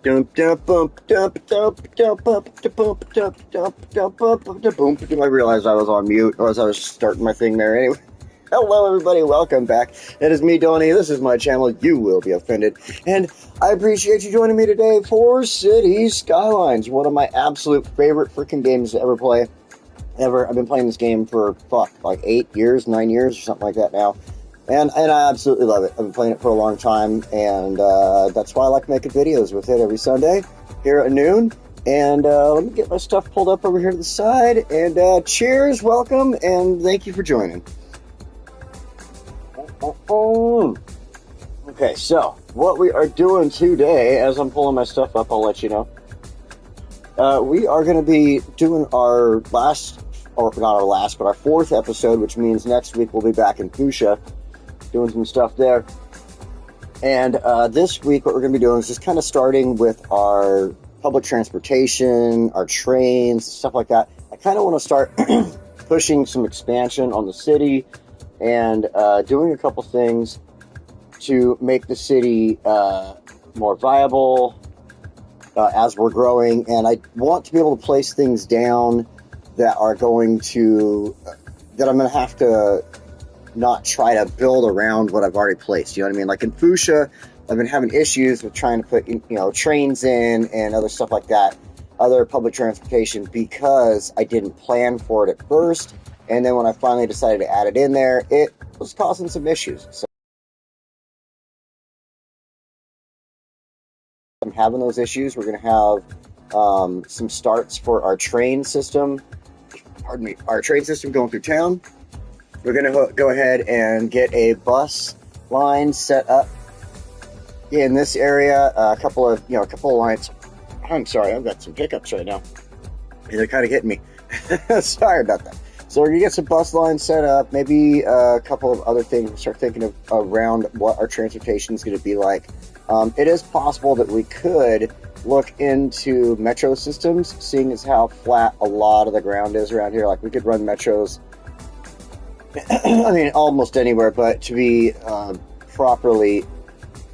Dump dump bump dump dump dump bump dump dump dump dump bump boom. I realized I was on mute, or as I was starting my thing there anyway. Hello, everybody. Welcome back. It is me, Donnie. This is my channel. You will be offended. And I appreciate you joining me today for Cities Skylines, one of my absolute favorite freaking games to ever play. I've been playing this game for, like 8 years, 9 years, or something like that now. And I absolutely love it. I've been playing it for a long time, and that's why I like making videos with it every Sunday here at noon. And let me get my stuff pulled up over here to the side. And cheers, welcome, and thank you for joining. Okay, so what we are doing today, as I'm pulling my stuff up, I'll let you know. We are going to be doing our last, or not our last, but our 4th episode, which means next week we'll be back in Fuchsia doing some stuff there. And this week what we're going to be doing is just kind of starting with our public transportation, our trains, stuff like that. I kind of want to start pushing some expansion on the city and doing a couple things to make the city more viable as we're growing. And I want to be able to place things down that are going to, that I'm going to have to not try to build around what I've already placed. You know what I mean? Like in Fuchsia, I've been having issues with trying to put, trains in and other stuff like that, other public transportation, because I didn't plan for it at first. And then when I finally decided to add it in there, it was causing some issues. So I'm having those issues. We're going to have some starts for our train system. Pardon me, our train system going through town. We're going to go ahead and get a bus line set up in this area. A couple of lines. I'm sorry, I've got some hiccups right now. They're kind of hitting me. Sorry about that. So we're going to get some bus lines set up, maybe a couple of other things, start thinking of around what our transportation is going to be like. It is possible that we could look into metro systems, seeing as how flat a lot of the ground is around here. Like we could run metros, I mean, almost anywhere, but to be properly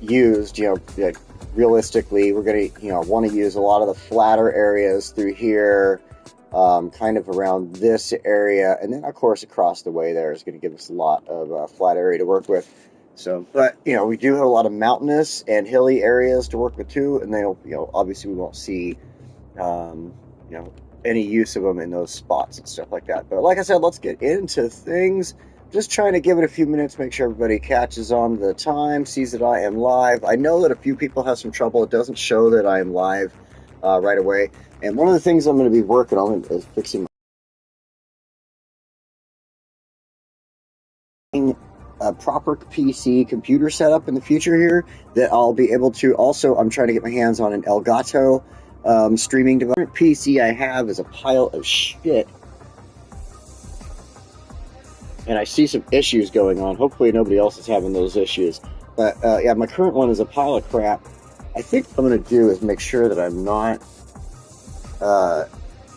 used, like realistically, we're going to, want to use a lot of the flatter areas through here, kind of around this area, and then of course across the way there is going to give us a lot of flat area to work with. So, but we do have a lot of mountainous and hilly areas to work with too, and they'll, obviously we won't see, any use of them in those spots and stuff like that. But like I said, let's get into things. Just trying to give it a few minutes, make sure everybody catches on the time, sees that I am live. I know that a few people have some trouble. It doesn't show that I am live right away. And one of the things I'm going to be working on is fixing a proper PC computer setup in the future here that I'll be able to. Also, I'm trying to get my hands on an Elgato streaming device. The PC I have is a pile of shit, and I see some issues going on. Hopefully nobody else is having those issues. But yeah, my current one is a pile of crap. I think what I'm going to do is make sure that I'm not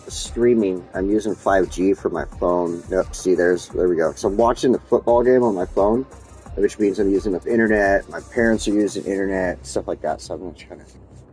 streaming. I'm using 5G for my phone. Yep, see, there we go. So I'm watching the football game on my phone, which means I'm using enough internet. My parents are using internet, stuff like that. So I'm going to try to,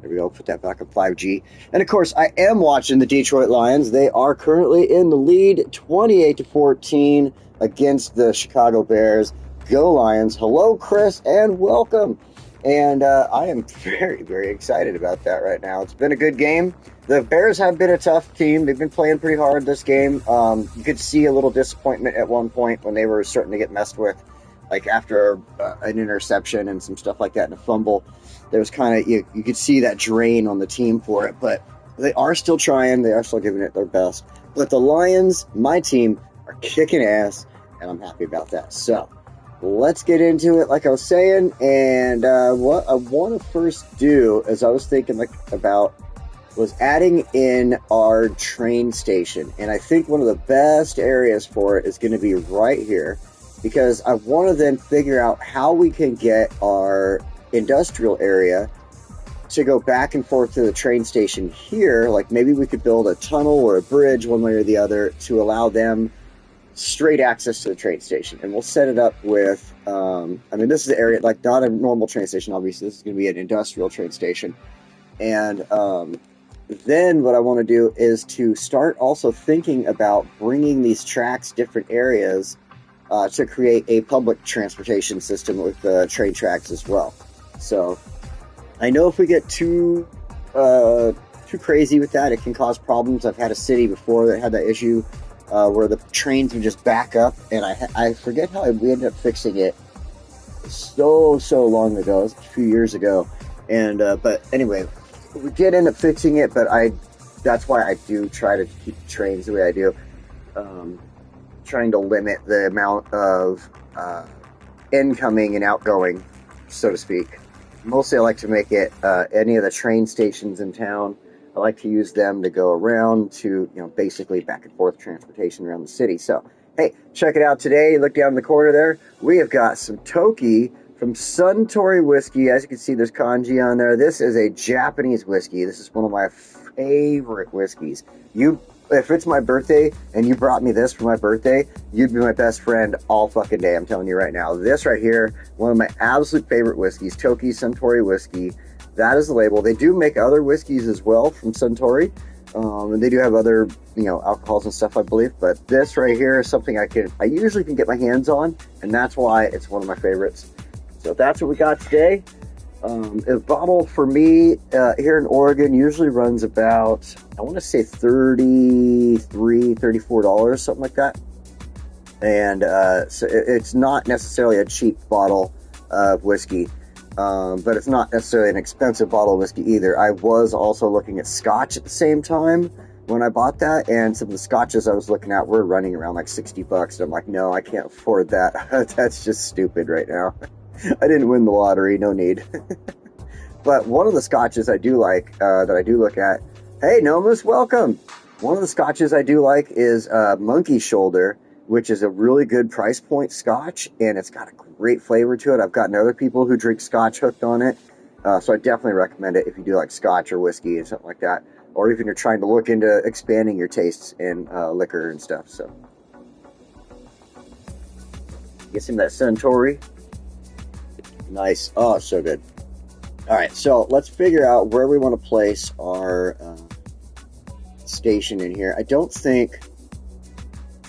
there we go, put that back on 5G. And of course, I am watching the Detroit Lions. They are currently in the lead, 28-14 against the Chicago Bears. Go Lions. Hello, Chris, and welcome. And I am very, very excited about that right now. It's been a good game. The Bears have been a tough team. They've been playing pretty hard this game. You could see a little disappointment at one point when they were starting to get messed with, like after an interception and some stuff like that and a fumble. There was kind of, you could see that drain on the team for it. But they are still trying. They are still giving it their best. But the Lions, my team, are kicking ass, and I'm happy about that. So let's get into it, like I was saying. And what I want to first do, as I was thinking about, was adding in our train station. And I think one of the best areas for it is going to be right here, because I want to then figure out how we can get our industrial area to go back and forth to the train station here. Like maybe we could build a tunnel or a bridge one way or the other to allow them straight access to the train station. And we'll set it up with, I mean, this is the area, like not a normal train station, obviously. This is going to be an industrial train station. And then what I want to do is to start also thinking about bringing these tracks different areas to create a public transportation system with train tracks as well. So I know if we get too crazy with that, it can cause problems. I've had a city before that had that issue where the trains would just back up, and I forget how we ended up fixing it so long ago. It was a few years ago, and but anyway, we did end up fixing it. But that's why I do try to keep the trains the way I do, trying to limit the amount of incoming and outgoing, so to speak. Mostly I like to make it any of the train stations in town. I like to use them to go around to, basically back and forth transportation around the city. So, hey, check it out today. Look down in the corner there. We have got some Toki from Suntory Whiskey. As you can see, there's kanji on there. This is a Japanese whiskey. This is one of my favorite whiskeys. If it's my birthday and you brought me this for my birthday, you'd be my best friend all fucking day. I'm telling you right now. This right here, one of my absolute favorite whiskeys, Toki Suntory Whiskey. That is the label. They do make other whiskeys as well from Suntory. And they do have other, alcohols and stuff, I believe. But this right here is something I usually can get my hands on, and that's why it's one of my favorites. So that's what we got today. A bottle for me here in Oregon usually runs about, I want to say $33, $34, something like that. And so it's not necessarily a cheap bottle of whiskey, but it's not necessarily an expensive bottle of whiskey either. I was also looking at scotch at the same time when I bought that, and some of the scotches I was looking at were running around like $60, and I'm like, no, I can't afford that. That's just stupid right now. I didn't win the lottery, no need. But one of the scotches I do like, that I do look at, hey, Nomus, welcome. One of the scotches I do like is Monkey Shoulder, which is a really good price point scotch, and it's got a great flavor to it. I've gotten other people who drink scotch hooked on it, so I definitely recommend it if you do like scotch or whiskey and something like that, or even you're trying to look into expanding your tastes in liquor and stuff. So, get some of that Suntory. Nice. Oh, so good. All right, so let's figure out where we want to place our station in here. I don't think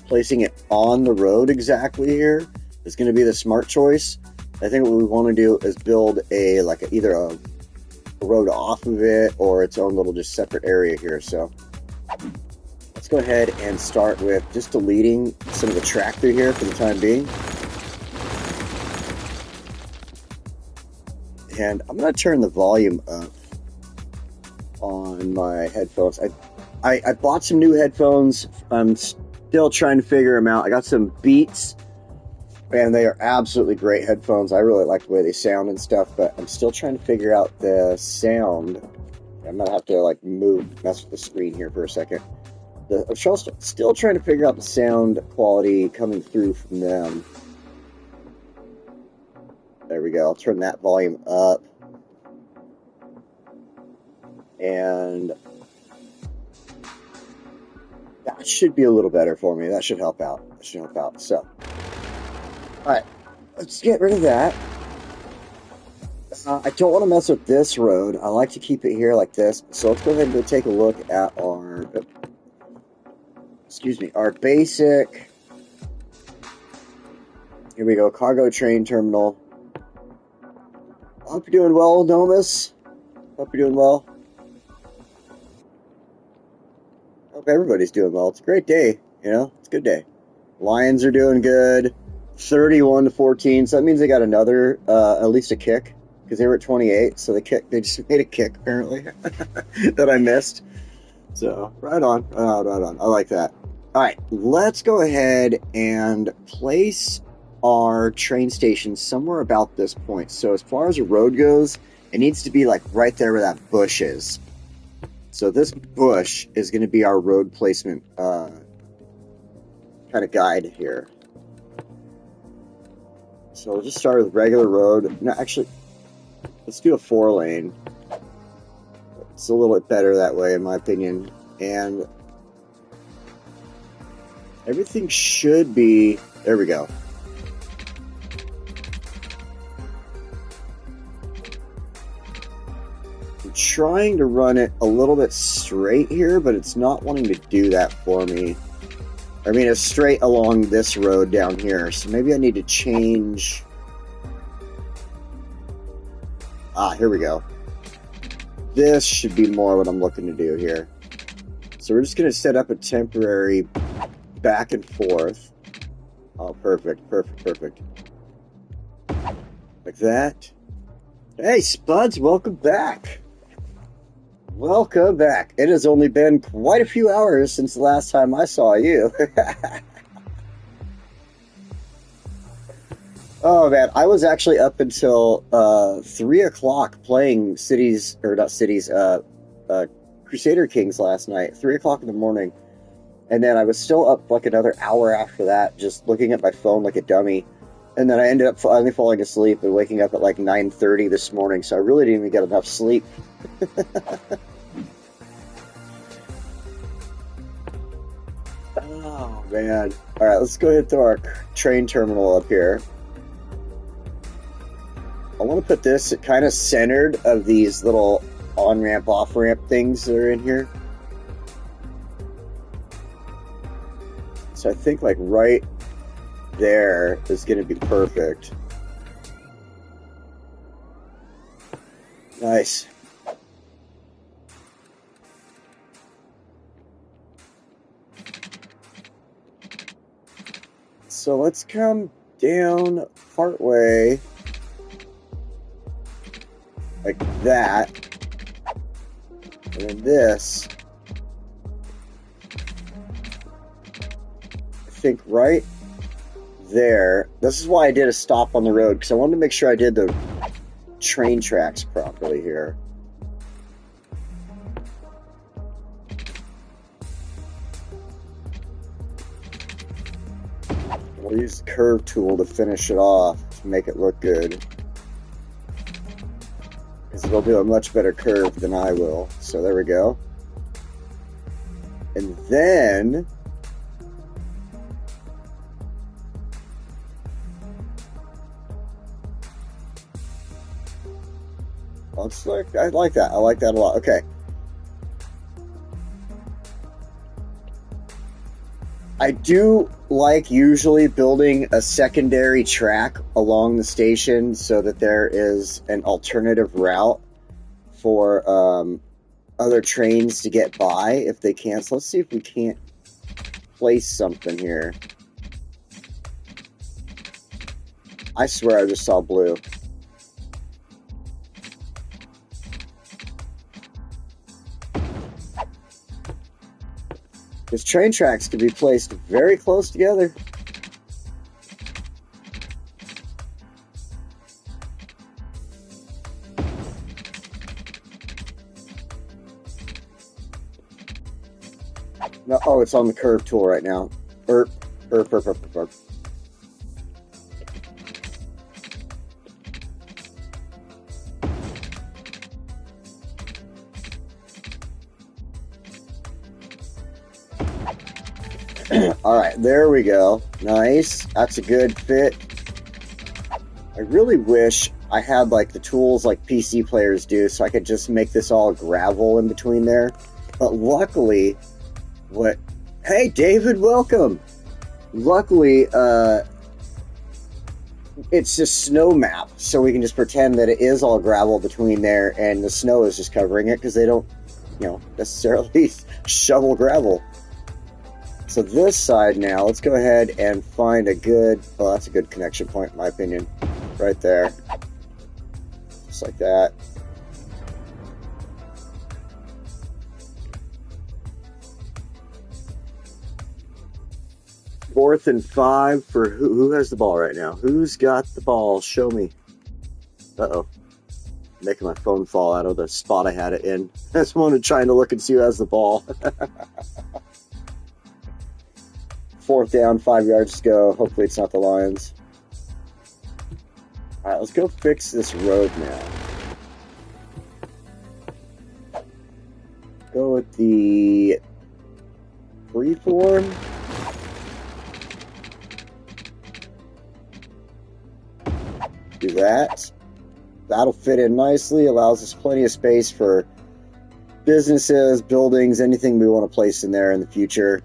placing it on the road exactly here is going to be the smart choice. I think what we want to do is build either a road off of it or its own little just separate area here. So let's go ahead and start with just deleting some of the track through here for the time being. And I'm going to turn the volume up on my headphones. I bought some new headphones. I'm still trying to figure them out. I got some Beats, and they are absolutely great headphones. I really like the way they sound and stuff, but I'm still trying to figure out the sound. I'm going to have to mess with the screen here for a second. I'm still trying to figure out the sound quality coming through from them. There we go. I'll turn that volume up. And that should be a little better for me. That should help out. So, alright. Let's get rid of that. I don't want to mess with this road. I like to keep it here like this. So let's go ahead and go take a look at our basic. Here we go. Cargo train terminal. Hope you're doing well, Nomus. Hope you're doing well. Hope everybody's doing well. It's a great day, It's a good day. Lions are doing good. 31-14. So that means they got another, at least a kick, because they were at 28. So they just made a kick apparently that I missed. So right on. I like that. All right, let's go ahead and place our train station somewhere about this point. So as far as the road goes, it needs to be like right there where that bush is. So this bush is going to be our road placement kind of guide here. So we'll just start with regular road. No, actually, let's do a 4-lane. It's a little bit better that way, in my opinion. And everything should be... There we go. trying to run it a little bit straight here, but it's not wanting to do that for me. I mean, it's straight along this road down here, so maybe I need to change... Ah, here we go. This should be more what I'm looking to do here. So we're just going to set up a temporary back and forth. Oh, perfect, perfect, perfect. Like that. Hey, Spuds, welcome back. Welcome back. It has only been quite a few hours since the last time I saw you. Oh, man, I was actually up until 3 o'clock playing Crusader Kings last night, 3 o'clock in the morning. And then I was still up like another hour after that, just looking at my phone like a dummy. And then I ended up finally falling asleep and waking up at like 9:30 this morning, so I really didn't even get enough sleep. Oh, man. Alright, let's go ahead to our train terminal up here. I want to put this kind of centered of these little on-ramp, off-ramp things that are in here. So I think like right there is going to be perfect. Nice. So let's come down partway like that. And then this, I think right there. This is why I did a stop on the road, because I wanted to make sure I did the train tracks properly here. We'll use the curve tool to finish it off, to make it look good. Because it'll do a much better curve than I will. So there we go. And then... I like that. I like that a lot. Okay. I do like usually building a secondary track along the station so that there is an alternative route for other trains to get by if they can. So let's see if we can't place something here. I swear I just saw blue. Because train tracks can be placed very close together. No, oh, it's on the curve tool right now. Burp, burp, burp, burp, burp. Alright, there we go. Nice. That's a good fit. I really wish I had like the tools like PC players do so I could just make this all gravel in between there. But luckily, Hey David, welcome! Luckily, it's just snow map, so we can just pretend that it is all gravel between there and the snow is just covering it because they don't, necessarily shovel gravel. So this side now, let's go ahead and find a good, well, that's a good connection point in my opinion, right there. Just like that. Fourth and 5 for who has the ball right now? Who's got the ball? Show me. Uh-oh. Making my phone fall out of the spot I had it in. I just wanted trying to look and see who has the ball. 4th down, 5 yards to go. Hopefully it's not the Lions. Alright, let's go fix this road now. Go with the freeform. Do that. that'll fit in nicely, allows us plenty of space for businesses, buildings, anything we want to place in there in the future.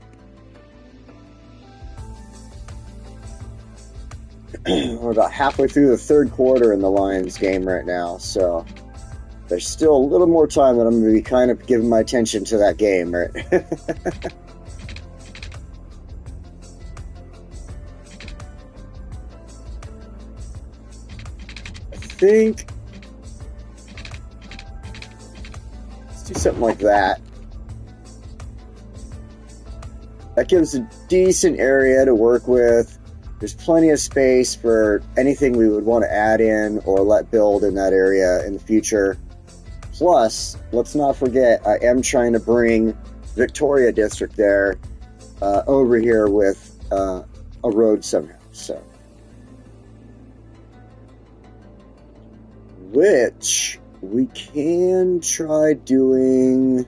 We're about halfway through the third quarter in the Lions game right now, so there's still a little more time that I'm going to be kind of giving my attention to that game, right? I think let's do something like that. That gives a decent area to work with. There's plenty of space for anything we would want to add in or let build in that area in the future. Plus, let's not forget, I am trying to bring Victoria District there over here with a road somehow. So, which we can try doing.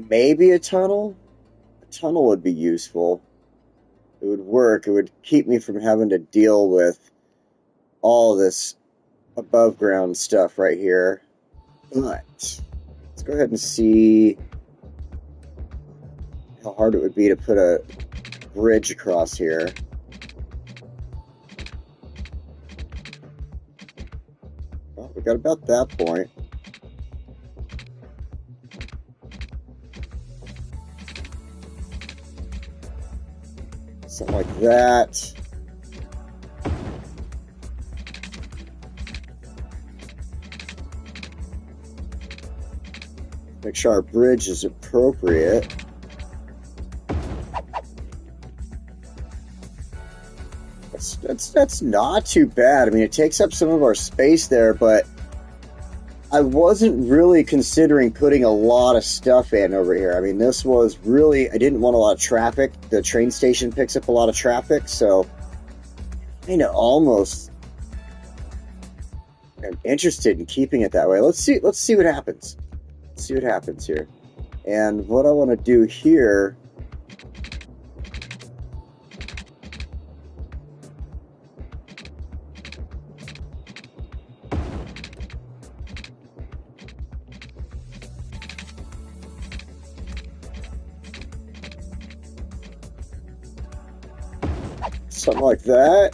Maybe a tunnel? A tunnel would be useful. It would work. It would keep me from having to deal with all this above ground stuff right here. But let's go ahead and see how hard it would be to put a bridge across here. Well, we got about that point. Something like that. Make sure our bridge is appropriate. That's not too bad. I mean, it takes up some of our space there, but I wasn't really considering putting a lot of stuff in over here. I mean, this was really, I didn't want a lot of traffic. The train station picks up a lot of traffic, so kind of almost am interested in keeping it that way. Let's see what happens. Let's see what happens here. And what I want to do here, something like that.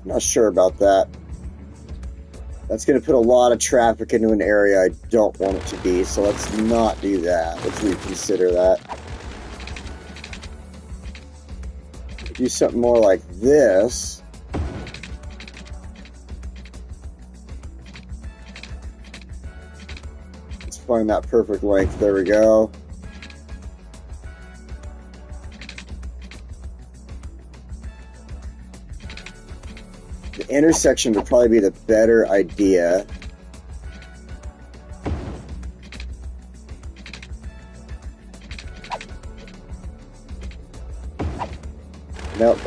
Not sure about that. That's going to put a lot of traffic into an area I don't want it to be, so let's not do that. Let's reconsider that. Do something more like this. Let's find that perfect length. There we go. The intersection would probably be the better idea. Nope.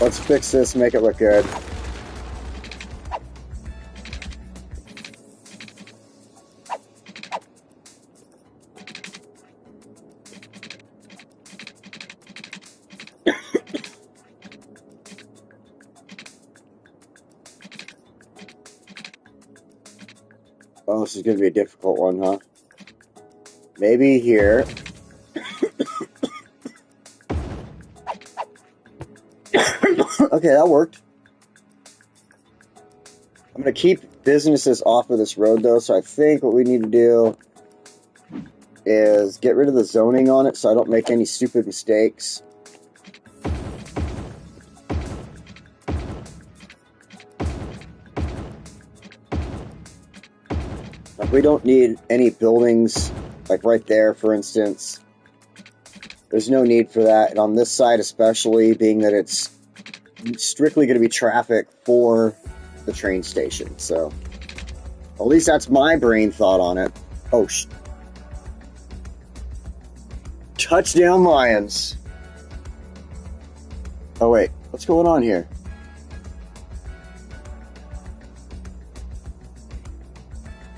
Let's fix this, make it look good. Oh, this is going to be a difficult one, huh? Maybe here. Okay, that worked. I'm going to keep businesses off of this road, though, so I think what we need to do is get rid of the zoning on it so I don't make any stupid mistakes. Like, we don't need any buildings, like right there, for instance. There's no need for that, and on this side especially, being that it's strictly going to be traffic for the train station, so at least that's my brain thought on it. Oh, touchdown Lions. Oh wait, what's going on here?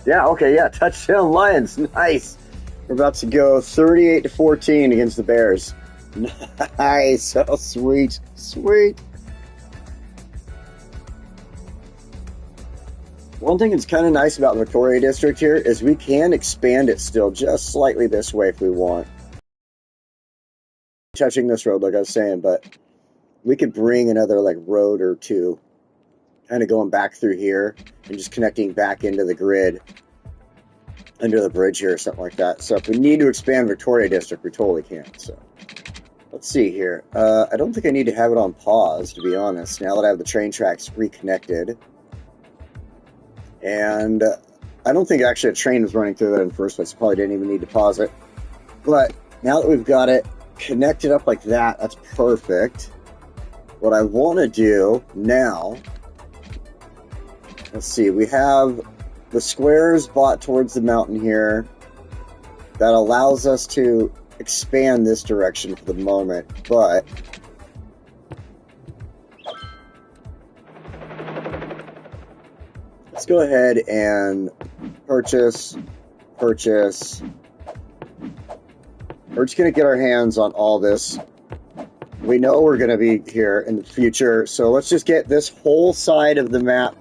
Yeah, okay, yeah. Touchdown Lions. Nice. We're about to go 38-14 against the Bears. Nice. Oh, sweet. Sweet. One thing that's kind of nice about the Victoria District here is we can expand it still just slightly this way if we want. Touching this road, like I was saying, but we could bring another like road or two, kind of going back through here and just connecting back into the grid under the bridge here or something like that. So if we need to expand Victoria District, we totally can. So let's see here. I don't think I need to have it on pause, to be honest, now that I have the train tracks reconnected. And I don't think actually a train was running through that in the first place. Probably didn't even need to pause it. But now that we've got it connected up like that, that's perfect. What I want to do now, let's see, we have the squares brought towards the mountain here. That allows us to expand this direction for the moment, but let's go ahead and purchase. We're just going to get our hands on all this. We know we're going to be here in the future, so let's just get this whole side of the map.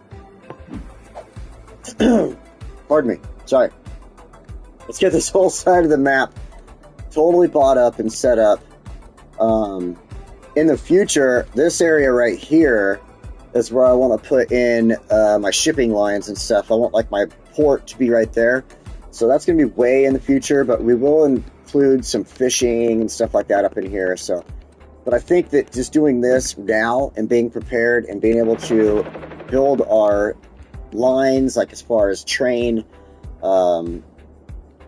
Pardon me. Sorry. Let's get this whole side of the map totally bought up and set up. In the future, this area right here is where I want to put in my shipping lines and stuff. I want like my port to be right there. So that's going to be way in the future, but we will include some fishing and stuff like that up in here. So, but I think that just doing this now and being prepared and being able to build our lines, like as far as train,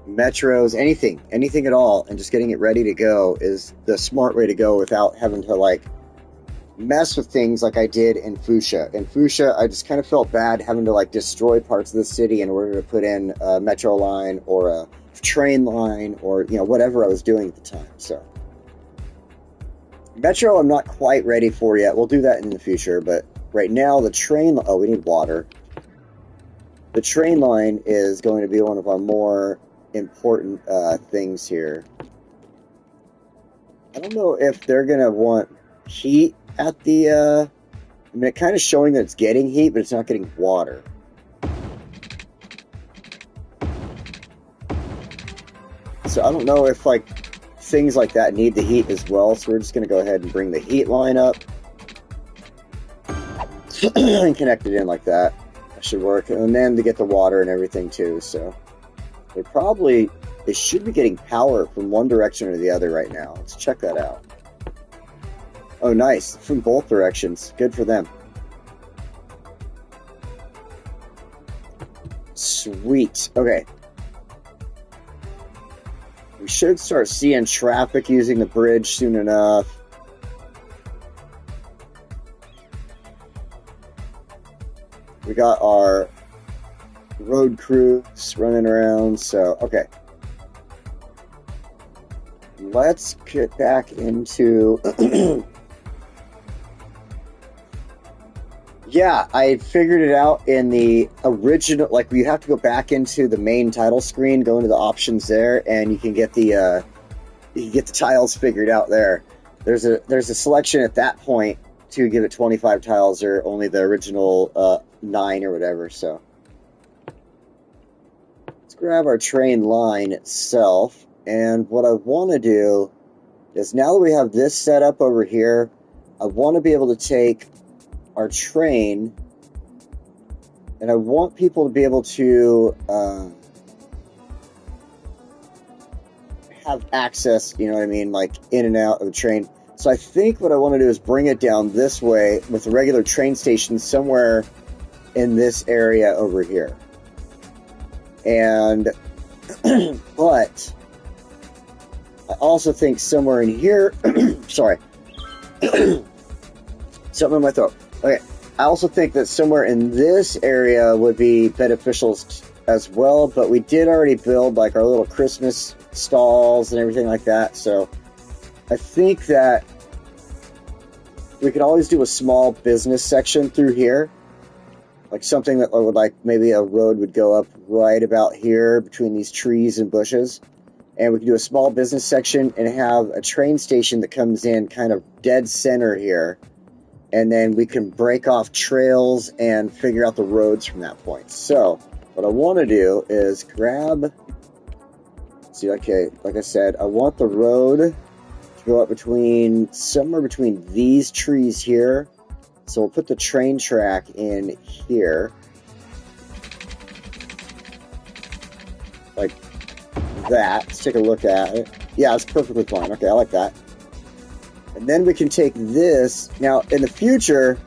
metros, anything at all, and just getting it ready to go is the smart way to go without having to like mess with things like I did in Fuchsia. In Fuchsia, I just kind of felt bad having to like destroy parts of the city in order to put in a metro line or a train line or, you know, whatever I was doing at the time. So metro, I'm not quite ready for yet. We'll do that in the future, but right now the train, oh, we need water. The train line is going to be one of our more important things here. I don't know if they're going to want heat at the, I mean, it's kind of showing that it's getting heat, but it's not getting water. So I don't know if, like, things like that need the heat as well, so we're just going to go ahead and bring the heat line up and connect it in like that. That should work. And then to get the water and everything, too, so they should be getting power from one direction or the other right now. Let's check that out. Oh, nice. From both directions. Good for them. Sweet. Okay. We should start seeing traffic using the bridge soon enough. We got our road crews running around, so, okay. Let's get back into... Yeah, I figured it out in the original, like, you have to go back into the main title screen, go into the options there, and you can get the tiles figured out there. There's a selection at that point to give it 25 tiles or only the original 9 or whatever, so. Let's grab our train line itself, and what I want to do is now that we have this set up over here, I want to be able to take our train, and I want people to be able to have access, you know what I mean, like in and out of the train. So I think what I want to do is bring it down this way with a regular train station somewhere in this area over here. And but I also think somewhere in here sorry something in my throat. Okay, I also think that somewhere in this area would be beneficial as well, but we did already build like our little Christmas stalls and everything like that, so I think that we could always do a small business section through here Like something that would, like, maybe a road would go up right about here between these trees and bushes. And we can do a small business section and have a train station that comes in kind of dead center here. And then we can break off trails and figure out the roads from that point. So what I want to do is grab... See, okay, like I said, I want the road to go up between... somewhere between these trees here. So we'll put the train track in here. Like that. Let's take a look at it. Yeah, it's perfectly fine. Okay, I like that. And then we can take this. Now, in the future,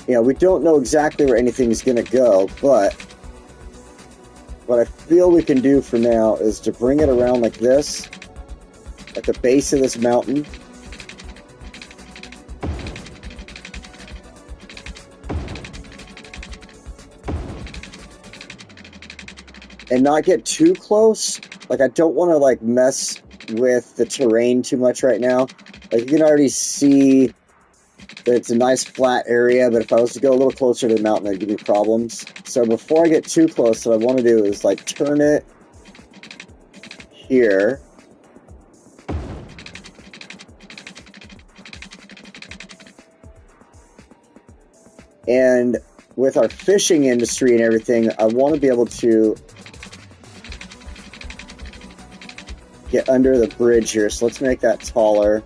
you know, we don't know exactly where anything is going to go, but what I feel we can do for now is to bring it around like this, at the base of this mountain. And not get too close. Like, I don't want to, like, mess with the terrain too much right now. Like, you can already see that it's a nice flat area, but if I was to go a little closer to the mountain, it'd give me problems. So before I get too close, what I want to do is, like, turn it here. And with our fishing industry and everything, I want to be able to get under the bridge here, so let's make that taller.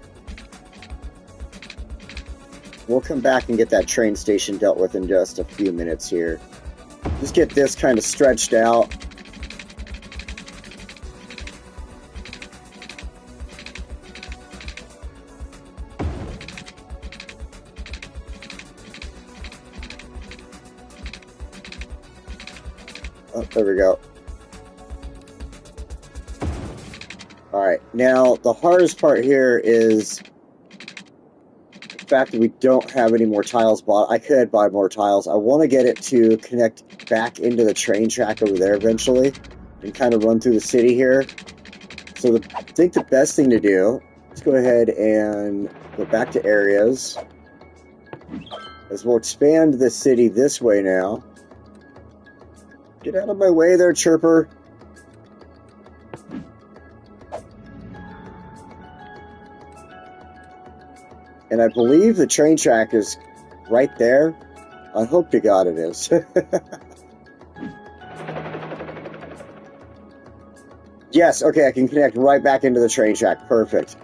We'll come back and get that train station dealt with in just a few minutes here. Just get this kind of stretched out. Oh, there we go. Alright, now the hardest part here is the fact that we don't have any more tiles bought. I could buy more tiles. I want to get it to connect back into the train track over there eventually and kind of run through the city here. So I think the best thing to do, let's go ahead and go back to areas, as we'll expand the city this way now. Get out of my way there, Chirper. And I believe the train track is right there. I hope to God it is. Yes, okay, I can connect right back into the train track. Perfect.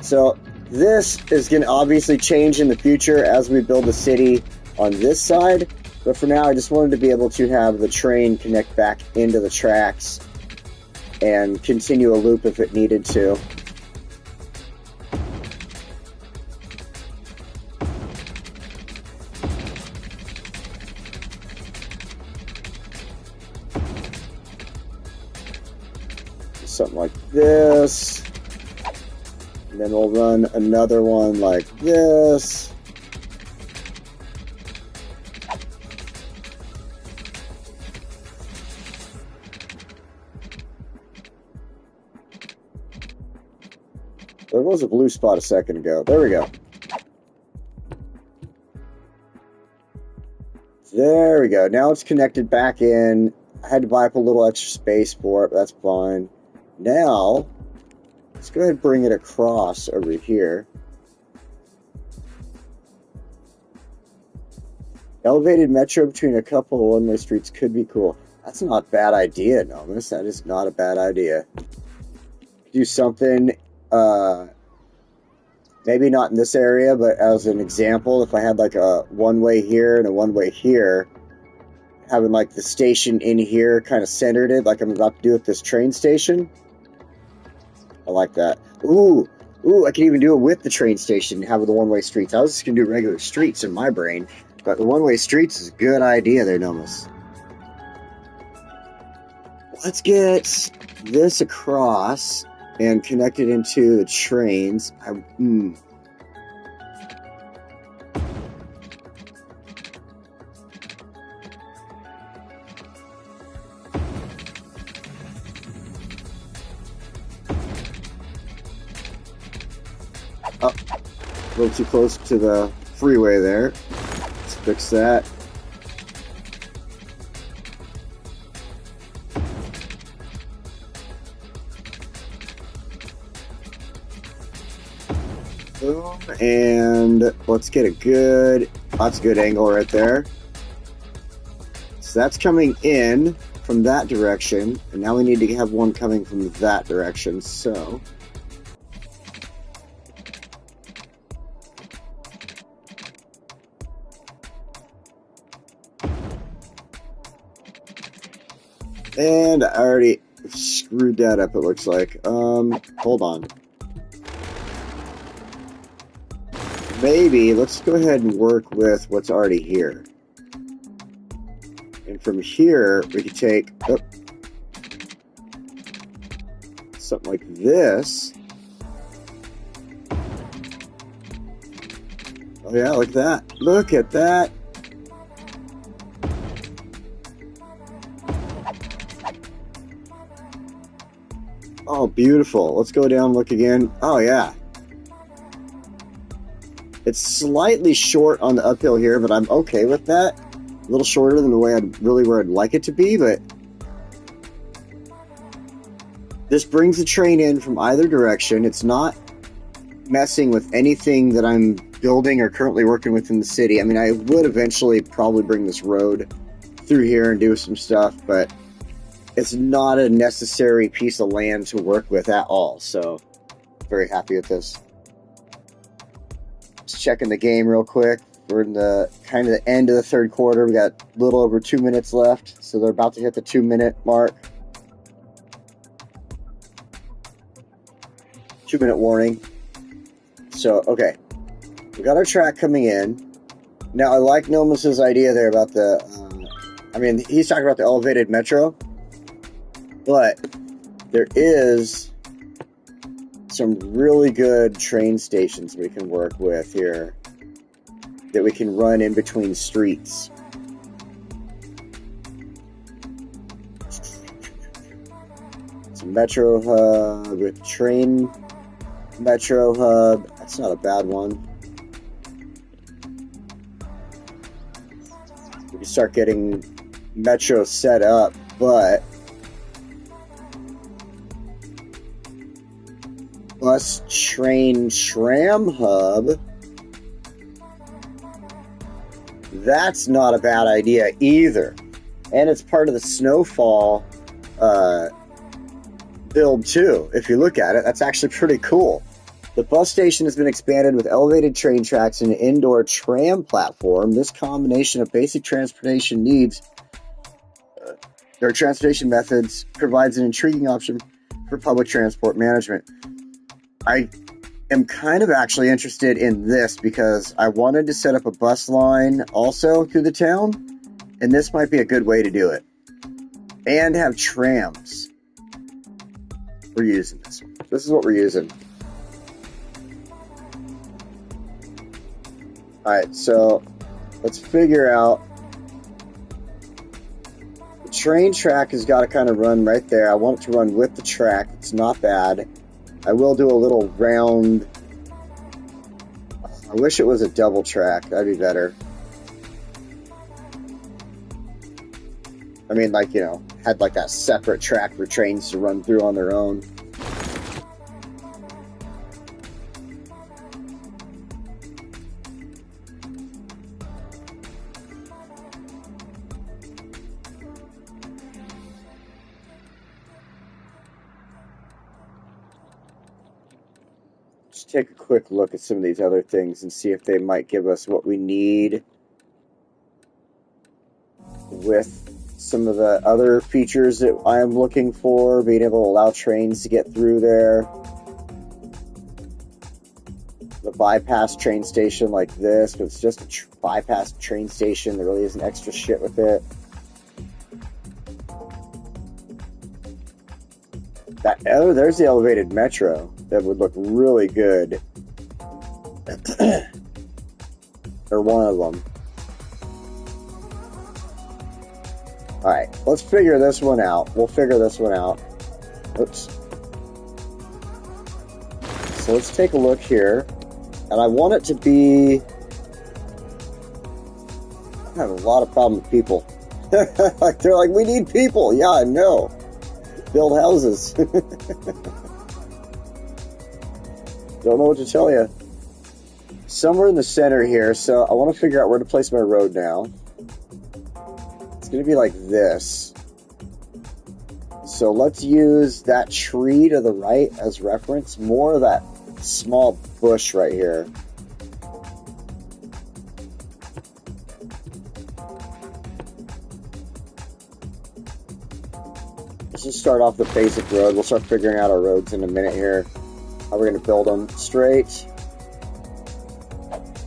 So this is going to obviously change in the future as we build the city on this side. But for now, I just wanted to be able to have the train connect back into the tracks and continue a loop if it needed to. Something like this, and then we'll run another one like this. There was a blue spot a second ago. There we go. There we go. Now it's connected back in. I had to buy up a little extra space for it, but that's fine. Now, let's go ahead and bring it across over here. Elevated metro between a couple of one-way streets could be cool. That's not a bad idea, Nomus. That is not a bad idea. Do something, maybe not in this area, but as an example, if I had like a one-way here and a one-way here, having like the station in here kind of centered it, like I'm about to do with this train station. I like that. Ooh, I can even do it with the train station, have the one-way streets. I was just going to do regular streets in my brain, but the one-way streets is a good idea there, Nomus. Let's get this across and connect it into the trains. Oh, a little too close to the freeway there. Let's fix that. Boom, and let's get a good, that's a good angle right there. So that's coming in from that direction, and now we need to have one coming from that direction, so. And I already screwed that up, it looks like. Hold on. Maybe, let's go ahead and work with what's already here. And from here, we could take something like this. Oh yeah, look at that. Look at that. Oh, beautiful. Let's go down and look again. Oh yeah. It's slightly short on the uphill here, but I'm okay with that. A little shorter than the way where I'd like it to be, but this brings the train in from either direction. It's not messing with anything that I'm building or currently working with in the city. I mean, I would eventually probably bring this road through here and do some stuff, but it's not a necessary piece of land to work with at all. So, very happy with this. Just checking the game real quick. We're in the kind of the end of the third quarter. We got a little over 2 minutes left, so they're about to hit the 2-minute mark. 2-minute warning. So, okay. We got our track coming in. Now, I like Nomus's idea there about the, I mean, he's talking about the elevated metro, but there is some really good train stations we can work with here that we can run in between streets. It's a metro hub with train metro hub. That's not a bad one. We can start getting metro set up, but bus train tram hub, that's not a bad idea either. And it's part of the Snowfall build too. If you look at it, that's actually pretty cool. The bus station has been expanded with elevated train tracks and an indoor tram platform. This combination of basic transportation needs or transportation methods provides an intriguing option for public transport management. I am kind of actually interested in this because I wanted to set up a bus line also through the town, and this might be a good way to do it. And have trams. We're using this one. This is what we're using. Alright, so let's figure out. The train track has got to kind of run right there. I want it to run with the track. It's not bad. I will do a little round. I wish it was a double track. That'd be better. I mean, like, you know, had like that separate track for trains to run through on their own. Take a quick look at some of these other things and see if they might give us what we need with some of the other features that I am looking for, being able to allow trains to get through there. The bypass train station like this, but it's just a bypass train station. There really isn't extra shit with it. Oh, there's the elevated metro. That would look really good. Or one of them. Alright, let's figure this one out. We'll figure this one out. Oops. So let's take a look here. And I want it to be have a lot of problem with people. Like they're like, we need people. Yeah, I know. Build houses. Don't know what to tell you. Somewhere in the center here, so I want to figure out where to place my road now. It's going to be like this. So let's use that tree to the right as reference. More of that small bush right here. Let's just start off the basic road. We'll start figuring out our roads in a minute here. How we're going to build them straight.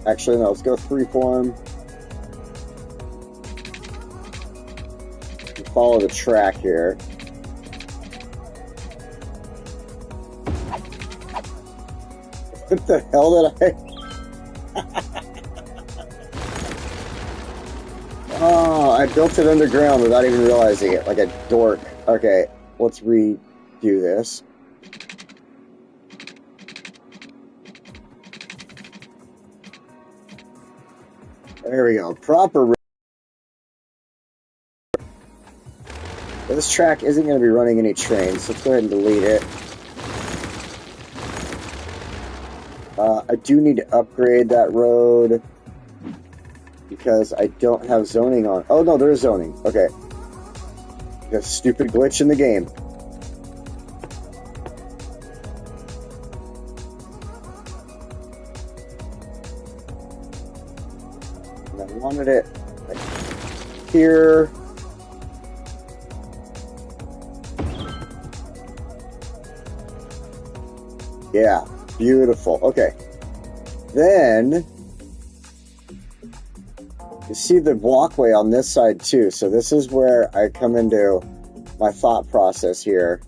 Actually, no, let's go freeform. Follow the track here. What the hell did I... Oh, I built it underground without even realizing it, like a dork. Okay, let's redo this. There we go. Proper. This track isn't going to be running any trains, so let's go ahead and delete it. I do need to upgrade that road because I don't have zoning on. Oh no, there is zoning. Okay. A stupid glitch in the game. And I wanted it like here. Yeah, beautiful. Okay. Then you see the walkway on this side too. So this is where I come into my thought process here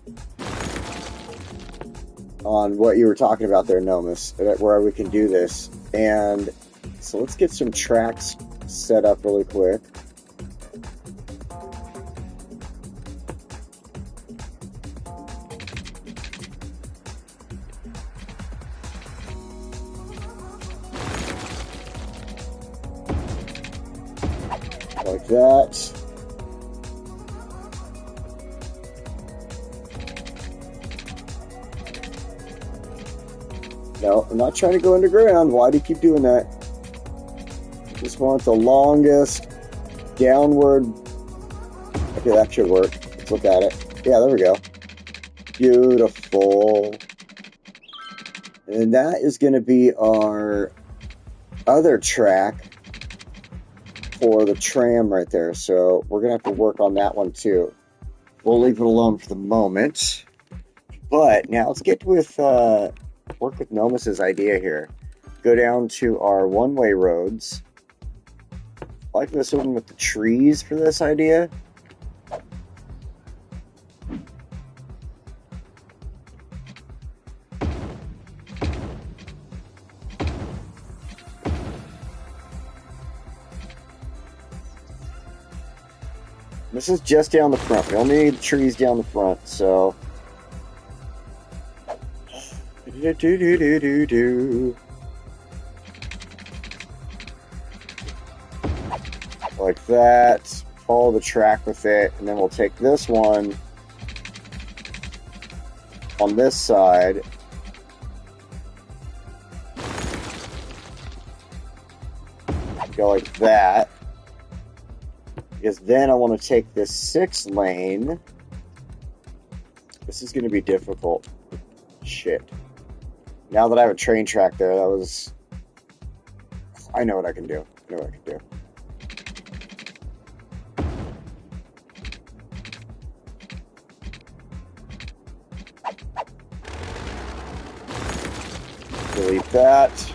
on what you were talking about there, Nomus, where we can do this. And so let's get some tracks set up really quick. Like that. No, I'm not trying to go underground. Why do you keep doing that? Just want the longest downward. Okay, that should work. Let's look at it. Yeah, there we go. Beautiful. And that is going to be our other track for the tram right there. So we're going to have to work on that one too. We'll leave it alone for the moment. But now let's get with work with Nomus's idea here. Go down to our one-way roads. I like this one with the trees for this idea. This is just down the front. We only need trees down the front, so. Like that. Follow the track with it, and then we'll take this one on this side. Go like that. Because then I want to take this 6 lane. This is going to be difficult. Shit. Now that I have a train track there, that was... I know what I can do. I know what I can do. Delete that.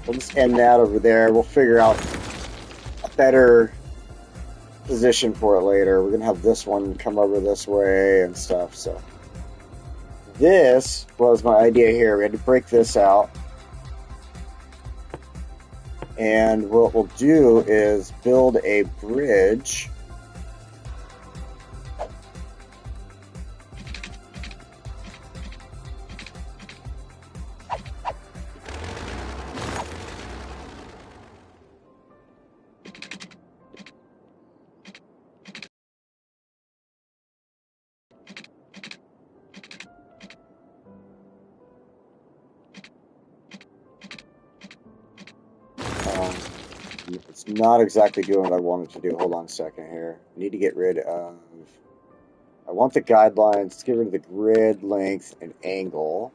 We'll just end that over there. We'll figure out a better position for it later. We're going to have this one come over this way and stuff. So this was my idea here. We had to break this out. And what we'll do is build a bridge. It's not exactly doing what I wanted to do. Hold on a second here. I need to get rid of... I want the guidelines. Let's get rid of the grid, length, and angle.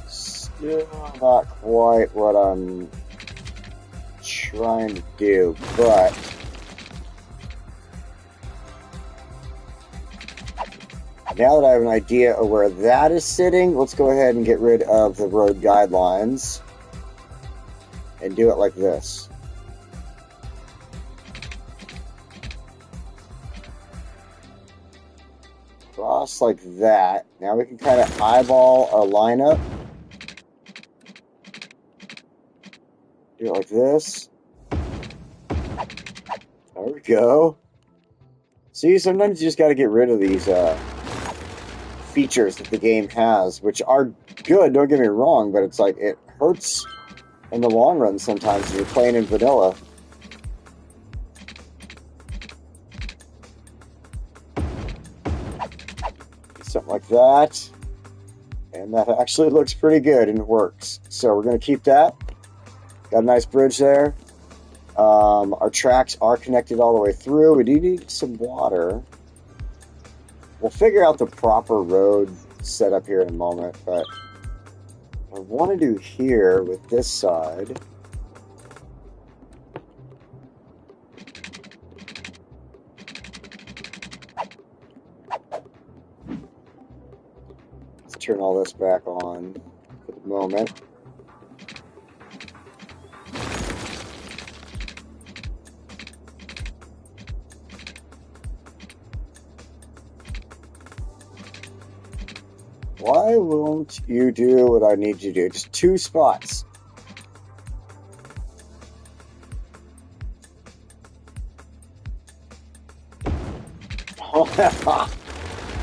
Still not quite what I'm trying to do, but now that I have an idea of where that is sitting, let's go ahead and get rid of the road guidelines and do it like this. Cross like that. Now we can kind of eyeball our lineup. Do it like this. There we go. See, sometimes you just got to get rid of these features that the game has, which are good, don't get me wrong, but it's like it hurts in the long run sometimes when you're playing in vanilla. Something like that. And that actually looks pretty good and works. So we're going to keep that. Got a nice bridge there. Our tracks are connected all the way through. We do need some water. We'll figure out the proper road setup here in a moment, but what I want to do here with this side, let's turn all this back on for the moment. Why won't you do what I need you to do? Just 2 spots.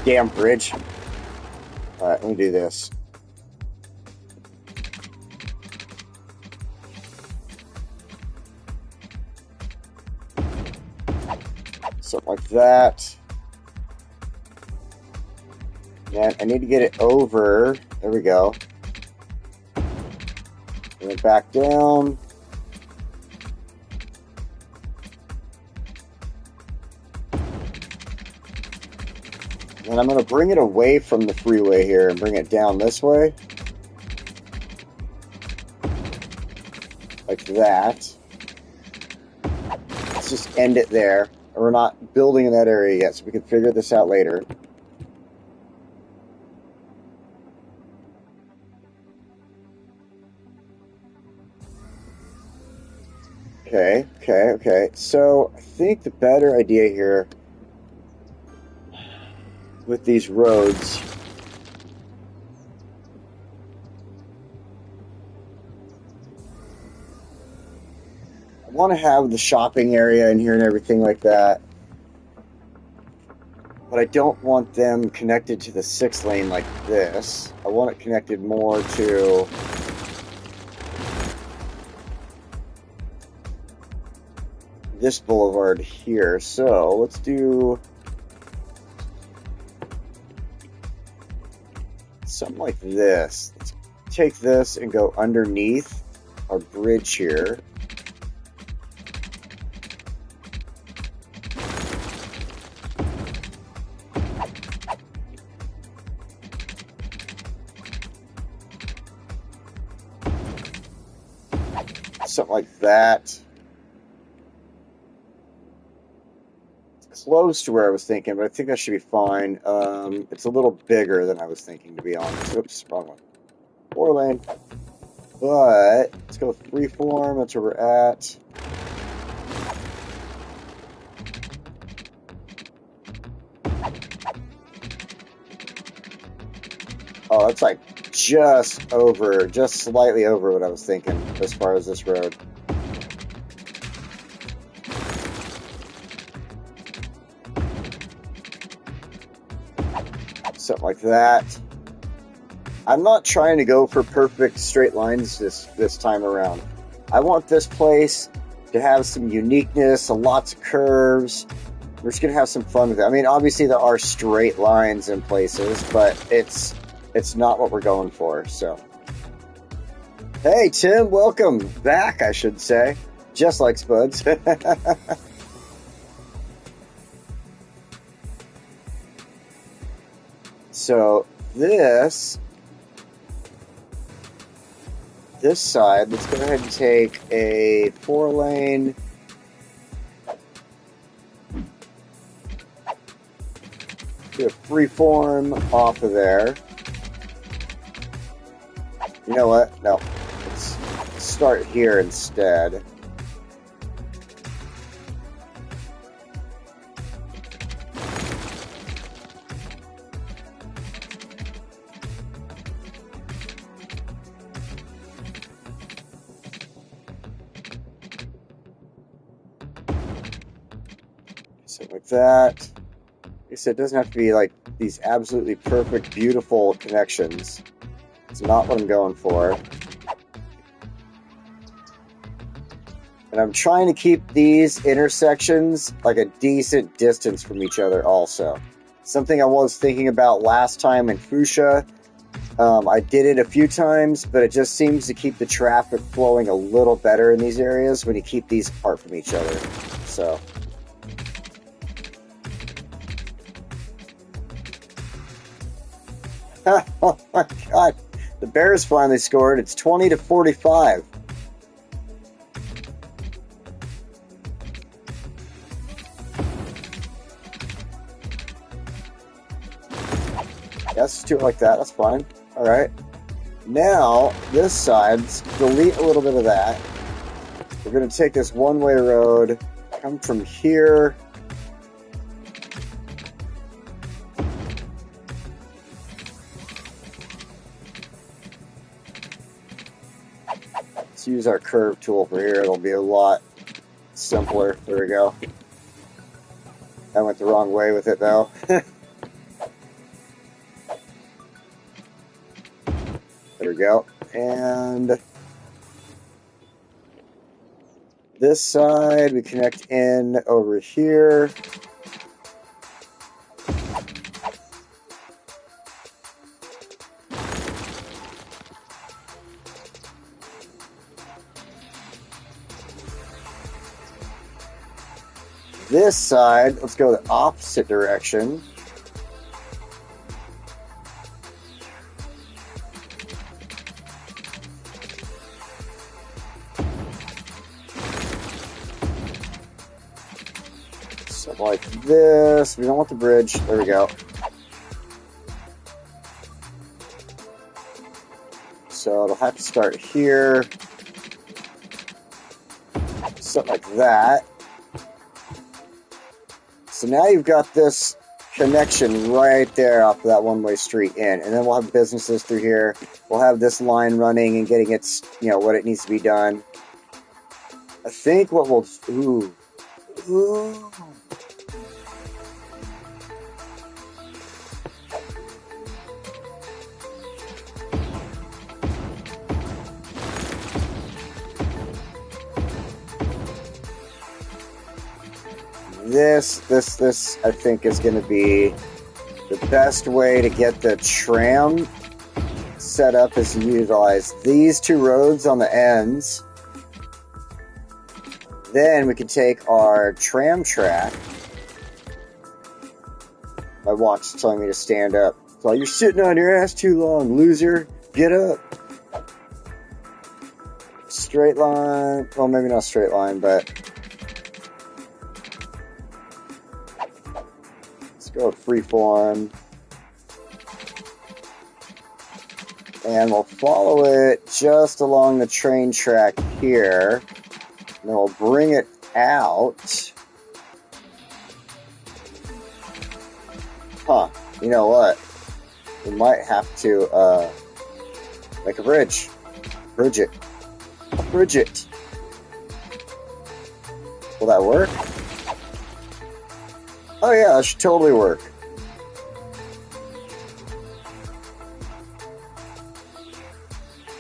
Damn bridge. Alright, let me do this. Something like that. And I need to get it over. There we go. And then back down. And I'm going to bring it away from the freeway here and bring it down this way. Like that. Let's just end it there. We're not building in that area yet, so we can figure this out later. Okay. So I think the better idea here with these roads, I want to have the shopping area in here and everything like that, but I don't want them connected to the 6 lane like this. I want it connected more to this boulevard here. So let's do something like this. Let's take this and go underneath our bridge here. Something like that. Close to where I was thinking, but I think that should be fine. It's a little bigger than I was thinking, to be honest. Oops, wrong one. 4 lane. But let's go with freeform. That's where we're at. Oh, that's like just slightly over what I was thinking as far as this road. Something like that. I'm not trying to go for perfect straight lines this time around. I want this place to have some uniqueness, lots of curves, We're just gonna have some fun with it. I mean, obviously there are straight lines in places, but it's not what we're going for. So, hey Tim, welcome back. I should say, just like Spuds. So this side, let's go ahead and take a 4-lane. Do a freeform off of there. You know what? No. Let's start here instead. So like that. Like I said, it doesn't have to be like these absolutely perfect, beautiful connections. It's not what I'm going for. And I'm trying to keep these intersections like a decent distance from each other also. Something I was thinking about last time in Fuchsia. I did it a few times, but it just seems to keep the traffic flowing a little better in these areas when you keep these apart from each other. So... oh my god. The Bears finally scored. It's 20-45. Let's do it like that. That's fine. Alright. Now, this side, let's delete a little bit of that. We're going to take this one-way road, come from here. Let's use our curve tool for here. It'll be a lot simpler. There we go. I went the wrong way with it, though. There we go. And this side, we connect in over here. This side, let's go the opposite direction. So like this, we don't want the bridge. There we go. So it'll have to start here. Something like that. So now you've got this connection right there off of that one-way street in. And then we'll have businesses through here. We'll have this line running and getting its, what it needs to be done. I think what we'll... Ooh. This, I think, is going to be the best way to get the tram set up is to utilize these two roads on the ends. Then we can take our tram track. My watch is telling me to stand up. So you're sitting on your ass too long, loser. Get up. Straight line. Well, maybe not straight line, but... go freeform, and we'll follow it just along the train track here, and then we'll bring it out. You know what? We might have to make a bridge. Bridge it. Will that work? Oh yeah, that should totally work.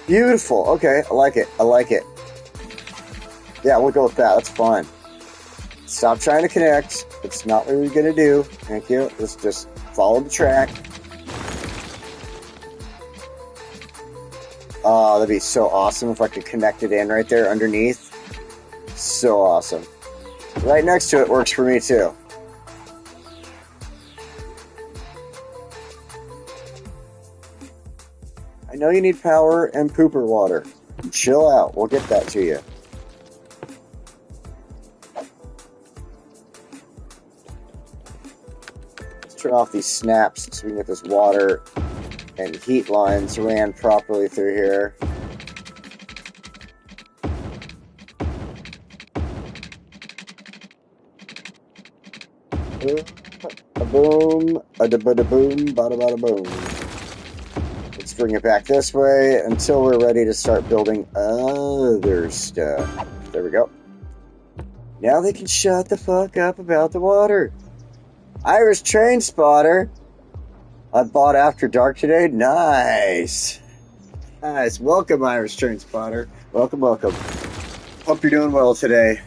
Beautiful. Okay, I like it. Yeah, we'll go with that. That's fine. Stop trying to connect. It's not what we're gonna do. Thank you. Let's just follow the track. Oh, that'd be so awesome if I could connect it in right there underneath. So awesome. Right next to it works for me too. I know you need power and pooper water. Chill out. We'll get that to you. Let's turn off these snaps so we can get this water and heat lines ran properly through here. A boom, a da ba da boom, bada bada boom. Let's bring it back this way until we're ready to start building other stuff. There we go. Now they can shut the fuck up about the water. Irish Train Spotter. I bought After Dark today. Nice. Nice. Welcome, Irish Train Spotter. Welcome, welcome. Hope you're doing well today.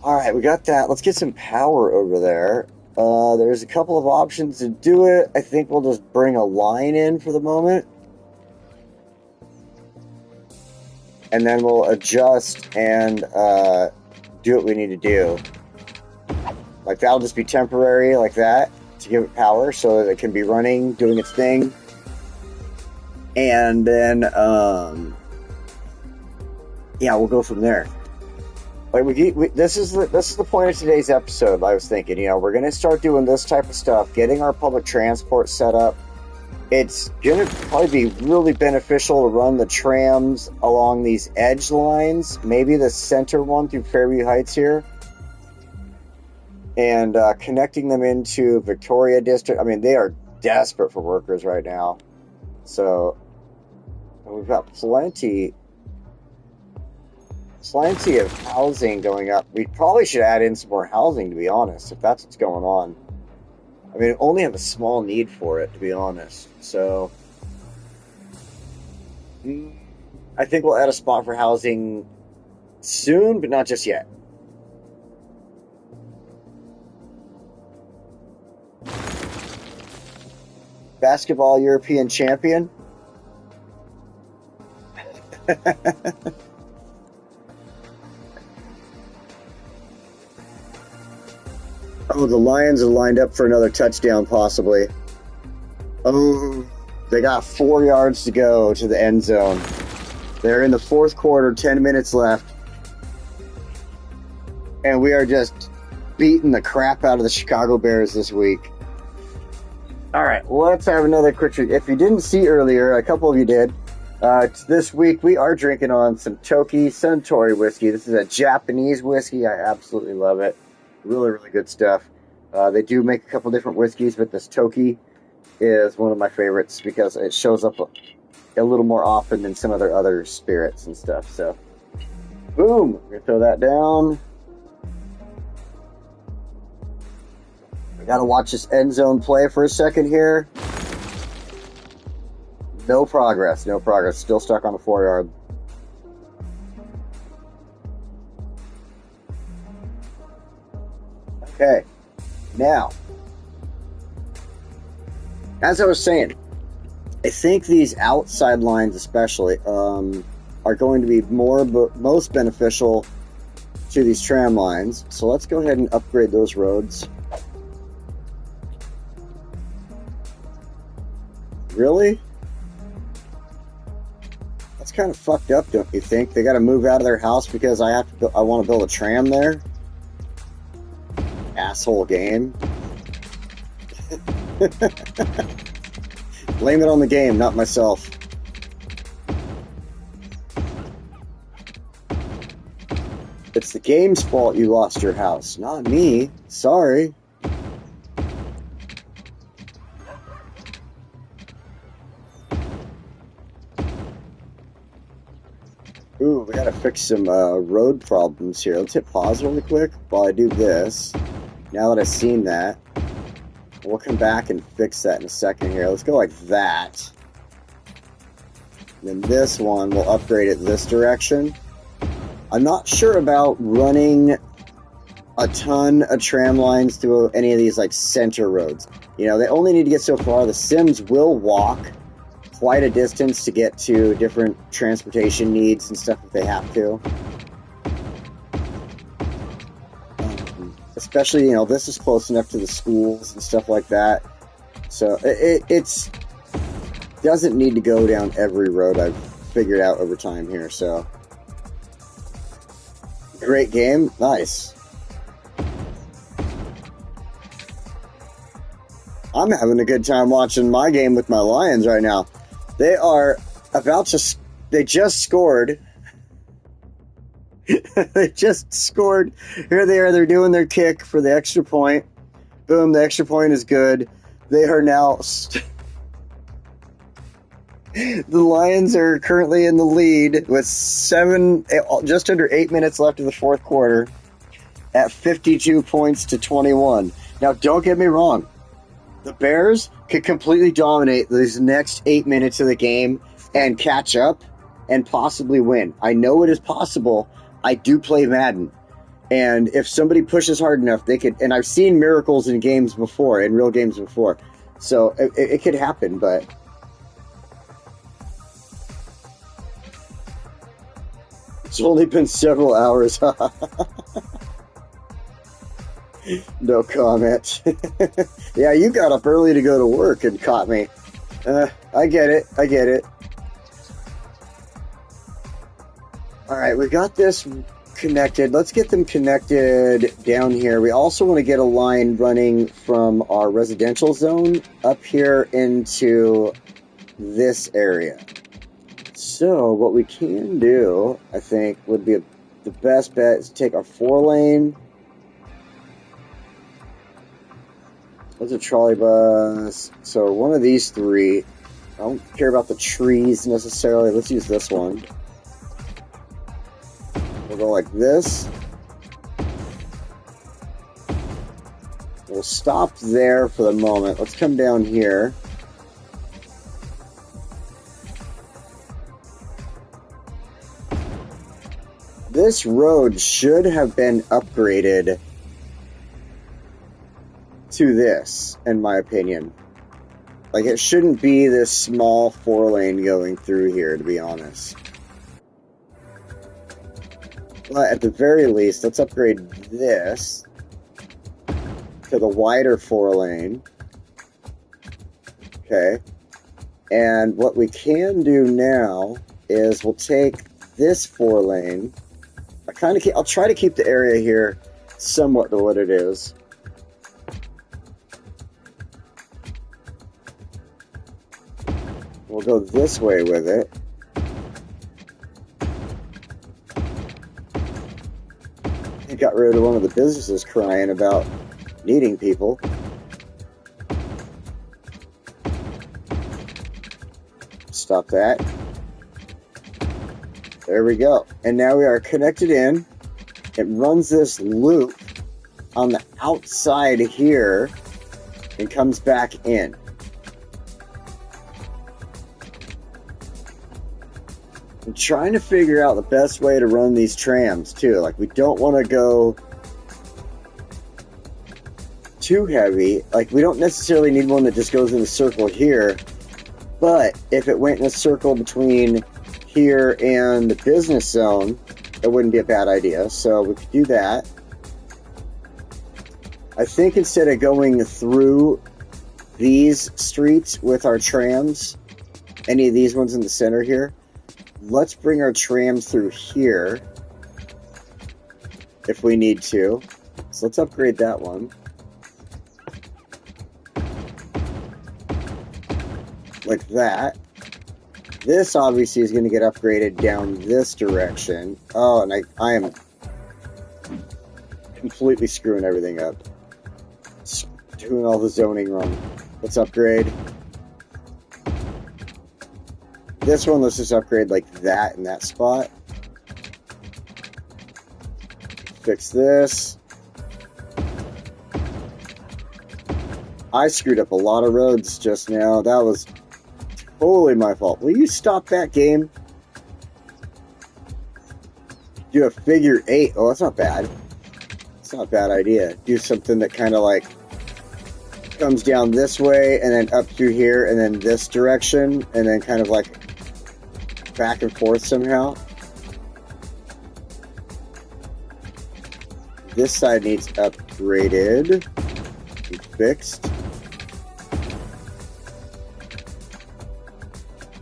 Alright, we got that. Let's get some power over there. There's a couple of options to do it. I think we'll just bring a line in for the moment. And then we'll adjust and do what we need to do. Like, that'll just be temporary, like that, to give it power so that it can be running, doing its thing. And then, yeah, we'll go from there. Like this is the point of today's episode. I was thinking, you know, we're gonna start doing this type of stuff, getting our public transport set up. It's gonna probably be really beneficial to run the trams along these edge lines, maybe the center one through Fairview Heights here, and connecting them into Victoria District. I mean, they are desperate for workers right now, so we've got plenty of housing going up. We probably should add in some more housing, to be honest, if that's what's going on. I mean, only have a small need for it, to be honest. So, I think we'll add a spot for housing soon, but not just yet. Basketball European champion? Oh, the Lions are lined up for another touchdown, possibly. Oh, they got 4 yards to go to the end zone. They're in the fourth quarter, 10 minutes left. And we are just beating the crap out of the Chicago Bears this week. All right, let's have another quick drink. If you didn't see earlier, a couple of you did. This week, we are drinking on some Toki Suntory whiskey. This is a Japanese whiskey. I absolutely love it. Really, really good stuff. They do make a couple different whiskeys, but this Toki is one of my favorites because it shows up a little more often than some of their other spirits and stuff. So, boom! We're going to throw that down. We got to watch this end zone play for a second here. No progress, no progress. Still stuck on the 4 yard. Okay, now, as I was saying, I think these outside lines especially are going to be most beneficial to these tram lines. So let's go ahead and upgrade those roads. Really? That's kind of fucked up, don't you think? They got to move out of their house because I want to build a tram there? Asshole game. Blame it on the game, not myself. It's the game's fault you lost your house, not me. Sorry. Ooh, we gotta fix some road problems here. Let's hit pause really quick while I do this. Now that I've seen that, we'll come back and fix that in a second here. Let's go like that. And then this one, we'll upgrade it this direction. I'm not sure about running a ton of tram lines through any of these like center roads. You know, they only need to get so far. The Sims will walk quite a distance to get to different transportation needs and stuff if they have to. Especially, you know, this is close enough to the schools and stuff like that. So it's doesn't need to go down every road I've figured out over time here. So great game. Nice. I'm having a good time watching my game with my Lions right now. They are about to... They just scored. They just scored. Here they are. They're doing their kick for the extra point. Boom, the extra point is good. They are now... The Lions are currently in the lead with just under 8 minutes left of the fourth quarter at 52 points to 21. Now, don't get me wrong. The Bears could completely dominate these next 8 minutes of the game and catch up and possibly win. I know it is possible. I do play Madden. And if somebody pushes hard enough, they could. And I've seen miracles in games before, in real games before. So it could happen, but... It's only been several hours. No comment. Yeah, you got up early to go to work and caught me. I get it. I get it. All right, we got this connected. Let's get them connected down here. We also want to get a line running from our residential zone up here into this area. So what we can do, I think, would be the best bet is to take our 4-lane. There's a trolley bus. So one of these three. I don't care about the trees necessarily. Let's use this one. We'll go like this. We'll stop there for the moment. Let's come down here. This road should have been upgraded to this, in my opinion. Like, it shouldn't be this small 4-lane going through here, to be honest. But at the very least, let's upgrade this to the wider 4-lane. Okay. And what we can do now is we'll take this 4-lane. I'll try to keep the area here somewhat to what it is. We'll go this way with it. I got rid of one of the businesses crying about needing people. Stop that. There we go. And now we are connected in. It runs this loop on the outside here and comes back in. I'm trying to figure out the best way to run these trams, too. Like, we don't want to go too heavy. Like, we don't necessarily need one that just goes in a circle here. But if it went in a circle between here and the business zone, it wouldn't be a bad idea. So we could do that. I think instead of going through these streets with our trams, any of these ones in the center here, let's bring our trams through here if we need to. So let's upgrade that one. Like that. This obviously is going to get upgraded down this direction. Oh, and I am completely screwing everything up. Doing all the zoning wrong. Let's upgrade. This one, let's just upgrade like that in that spot. Fix this. I screwed up a lot of roads just now. That was totally my fault. Will you stop that game? Do a figure 8. Oh, that's not bad. It's not a bad idea. Do something that kind of like comes down this way and then up through here and then this direction and then kind of like back and forth somehow. This side needs upgraded and fixed.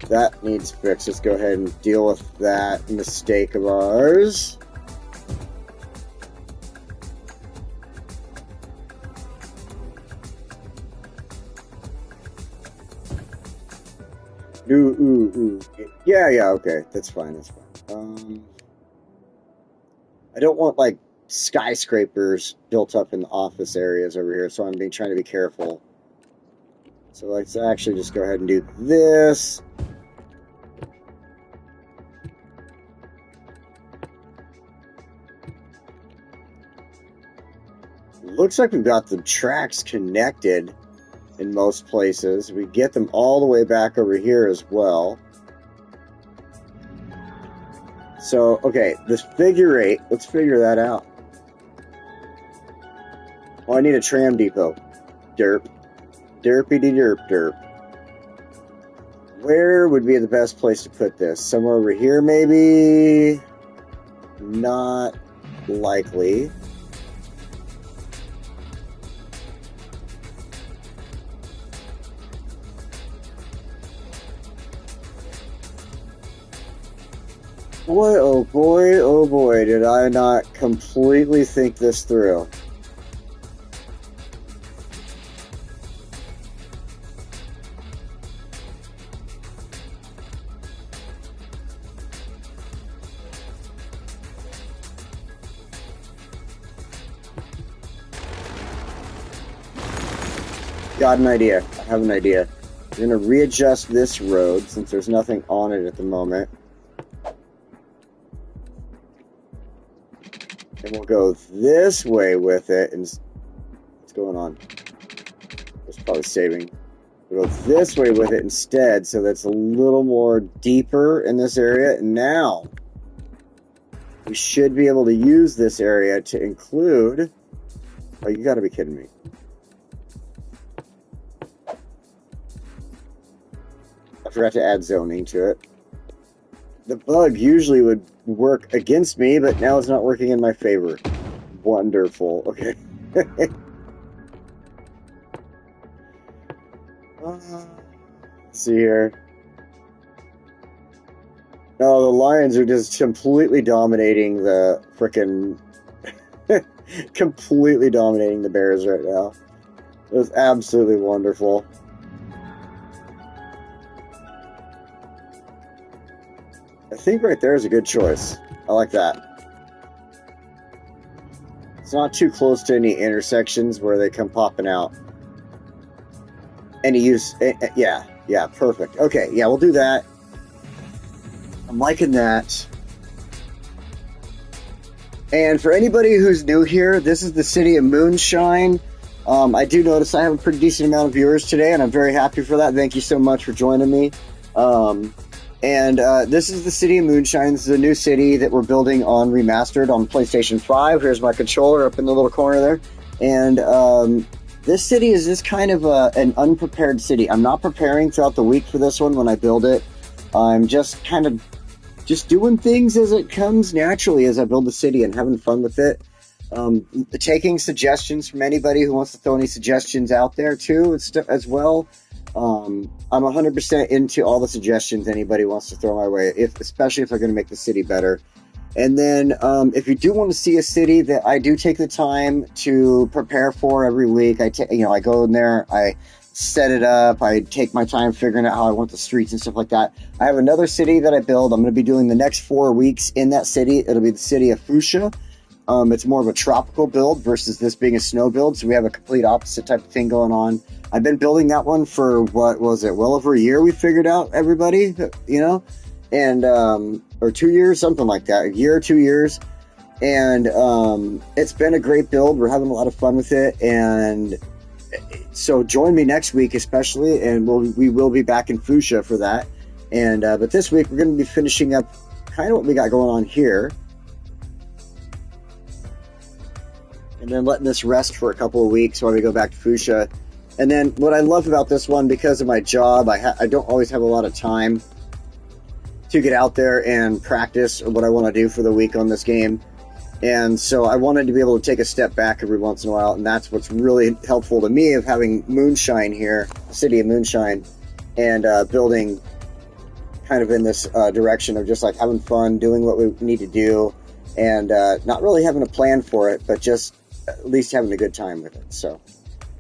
That needs fixed. Let's go ahead and deal with that mistake of ours. Ooh. Yeah, okay. That's fine, that's fine. I don't want, like, skyscrapers built up in the office areas over here, so I'm trying to be careful. So let's actually just go ahead and do this. Looks like we've got the tracks connected in most places. We get them all the way back over here as well. So, okay, this figure 8, let's figure that out. Oh, I need a tram depot. Derp. Derp. Where would be the best place to put this? Somewhere over here, maybe? Not likely. Boy, oh boy, did I not completely think this through. Got an idea. I have an idea. I'm going to readjust this road since there's nothing on it at the moment. And we'll go this way with it. And what's going on? It's probably saving. We'll go this way with it instead, so that's a little more deeper in this area. And now we should be able to use this area to include. Oh, you got to be kidding me! I forgot to add zoning to it. The bug usually would work against me, but now it's not working in my favor. Wonderful. Okay. Let's see here. No, the lions are just completely dominating the frickin' completely dominating the bears right now. It was absolutely wonderful. I think right there is a good choice. I like that. It's not too close to any intersections where they come popping out. Any use... Yeah, perfect. Okay, yeah, we'll do that. I'm liking that. And for anybody who's new here, this is the city of Moonshine. I do notice I have a pretty decent amount of viewers today, and I'm very happy for that. Thank you so much for joining me. And this is the city of Moonshine. This is a new city that we're building on Remastered on PlayStation 5. Here's my controller up in the little corner there. And this city is just kind of an unprepared city. I'm not preparing throughout the week for this one when I build it. I'm just kind of just doing things as it comes naturally as I build the city and having fun with it. Taking suggestions from anybody who wants to throw any suggestions out there too as well. I'm 100% into all the suggestions anybody wants to throw my way, especially if they're going to make the city better. And then if you do want to see a city that I do take the time to prepare for every week, I go in there, I set it up, I take my time figuring out how I want the streets and stuff like that. I have another city that I build. I'm going to be doing the next 4 weeks in that city. It'll be the city of Fuchsia. It's more of a tropical build versus this being a snow build, so we have a complete opposite type of thing going on. I've been building that one for, what was it, well over a year we figured out, everybody, and, or 2 years, something like that, a year or 2 years, and it's been a great build. We're having a lot of fun with it, and so join me next week especially, and we will be back in Fuchsia for that, and but this week we're going to be finishing up kind of what we got going on here. and then letting this rest for a couple of weeks while we go back to Fuchsia. And then what I love about this one, because of my job, I don't always have a lot of time to get out there and practice what I want to do for the week on this game. And so I wanted to be able to take a step back every once in a while, and that's what's really helpful to me of having Moonshine here, the city of Moonshine, and building kind of in this direction of just like having fun, doing what we need to do, and not really having a plan for it, but just at least having a good time with it. So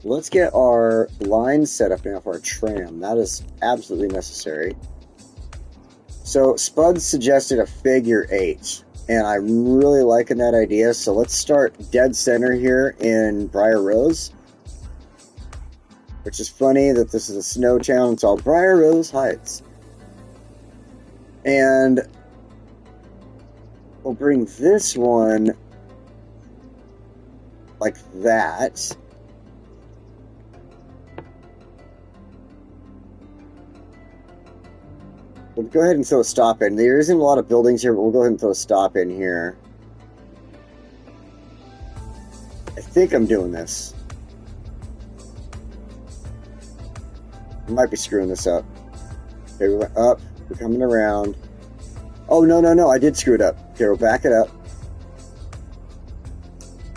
let's get our line set up now for our tram. That is absolutely necessary. So Spud suggested a figure 8, and I'm really liking that idea. So let's start dead center here in Briar Rose, which is funny that this is a snow town. It's all Briar Rose Heights. And we'll bring this one like that. We'll go ahead and throw a stop in. There isn't a lot of buildings here, but we'll go ahead and throw a stop in here. I think I'm doing this. I might be screwing this up. Okay, we went up. We're coming around. Oh, no. I did screw it up. Okay, we'll back it up.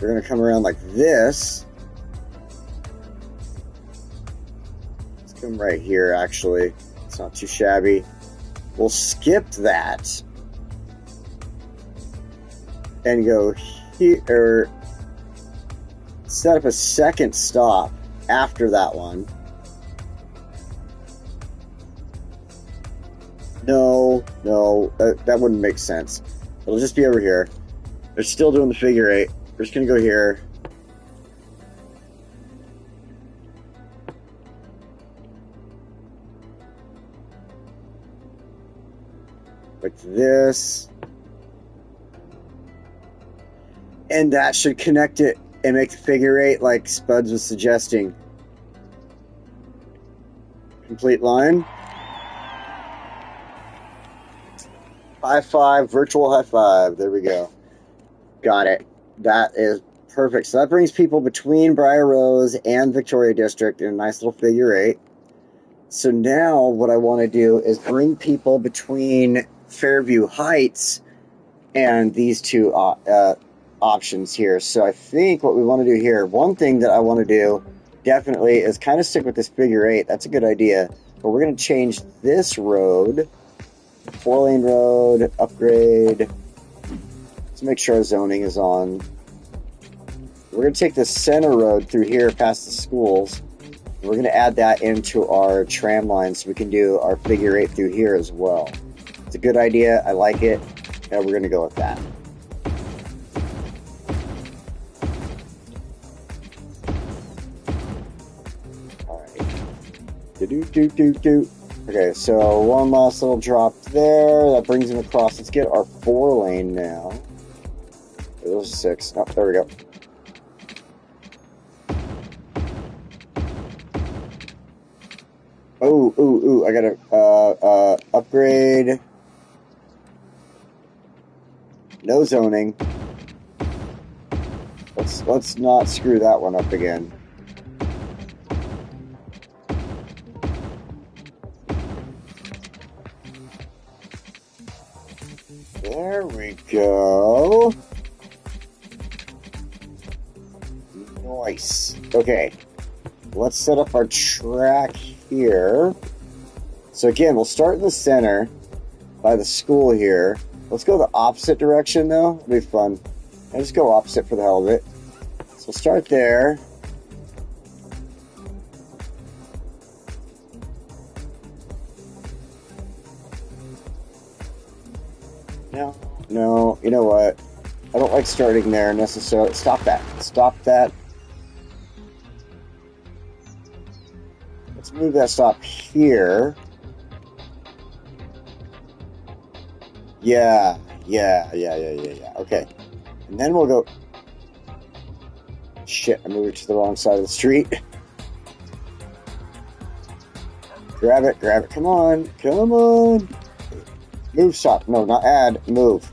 We're going to come around like this. Let's come right here, actually. It's not too shabby. We'll skip that and go here, set up a second stop after that one. No, that wouldn't make sense. It'll just be over here. They're still doing the figure 8. We're just going to go here. Like this, and that should connect it and make the figure 8 like Spuds was suggesting. Complete line. High five, virtual high five. There we go. Got it. That is perfect. So that brings people between Briar Rose and Victoria District in a nice little figure 8. So now what I want to do is bring people between Fairview Heights and these two options here. So I think what we want to do here, one thing that I want to do definitely is kind of stick with this figure 8. That's a good idea. But we're going to change this road, 4-lane road, upgrade. Let's make sure our zoning is on. We're going to take the center road through here past the schools. We're going to add that into our tram line so we can do our figure 8 through here as well. It's a good idea. I like it. And we're going to go with that. All right. Okay, so one last little drop there. That brings him across. Let's get our 4-lane now. Those are 6. Oh, there we go. Ooh, I gotta upgrade. No zoning. Let's not screw that one up again. There we go. Nice. Okay. Let's set up our track here. So again, we'll start in the center by the school here. Let's go the opposite direction though. It'll be fun. I'll just go opposite for the hell of it. So we'll start there. No, you know what? I don't like starting there necessarily. Stop that. Stop that. Let's move that stop here. Yeah. Okay. And then we'll go... Shit, I moved to the wrong side of the street. Grab it. Come on. Move, stop. No, not add. Move.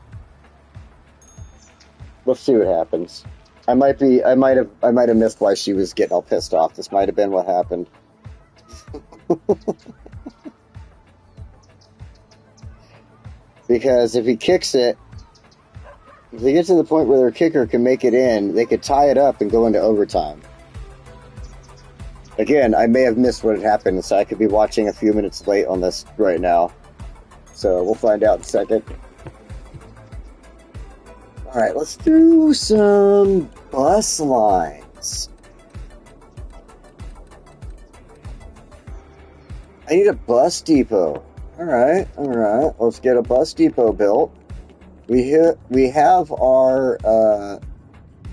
We'll see what happens. I might have missed why she was getting all pissed off. This might have been what happened. Because if he kicks it, if they get to the point where their kicker can make it in, they could tie it up and go into overtime. Again, I may have missed what had happened, so I could be watching a few minutes late on this right now. So we'll find out in a second. Alright, let's do some bus lines. I need a bus depot. Alright. Let's get a bus depot built. We have our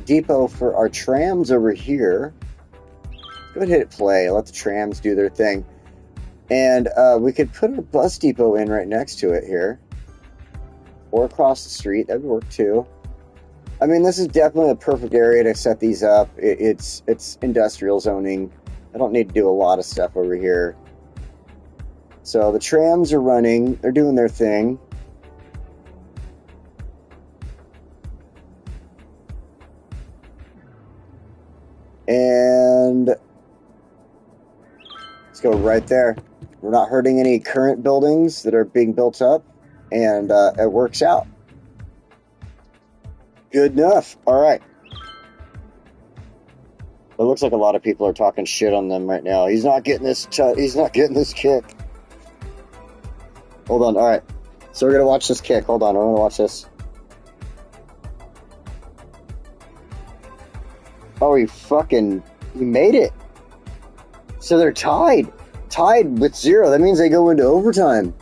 depot for our trams over here. Go ahead and hit play. Let the trams do their thing. And we could put a bus depot in right next to it here. Or across the street. That would work too. I mean, this is definitely a perfect area to set these up. It's industrial zoning. I don't need to do a lot of stuff over here. So the trams are running. They're doing their thing. And let's go right there. We're not hurting any current buildings that are being built up. And it works out. Good enough. All right. It looks like a lot of people are talking shit on them right now. He's not getting this. He's not getting this kick. Hold on. All right. So we're gonna watch this kick. Hold on. We're gonna watch this. Oh, he made it. So they're tied with 0. That means they go into overtime.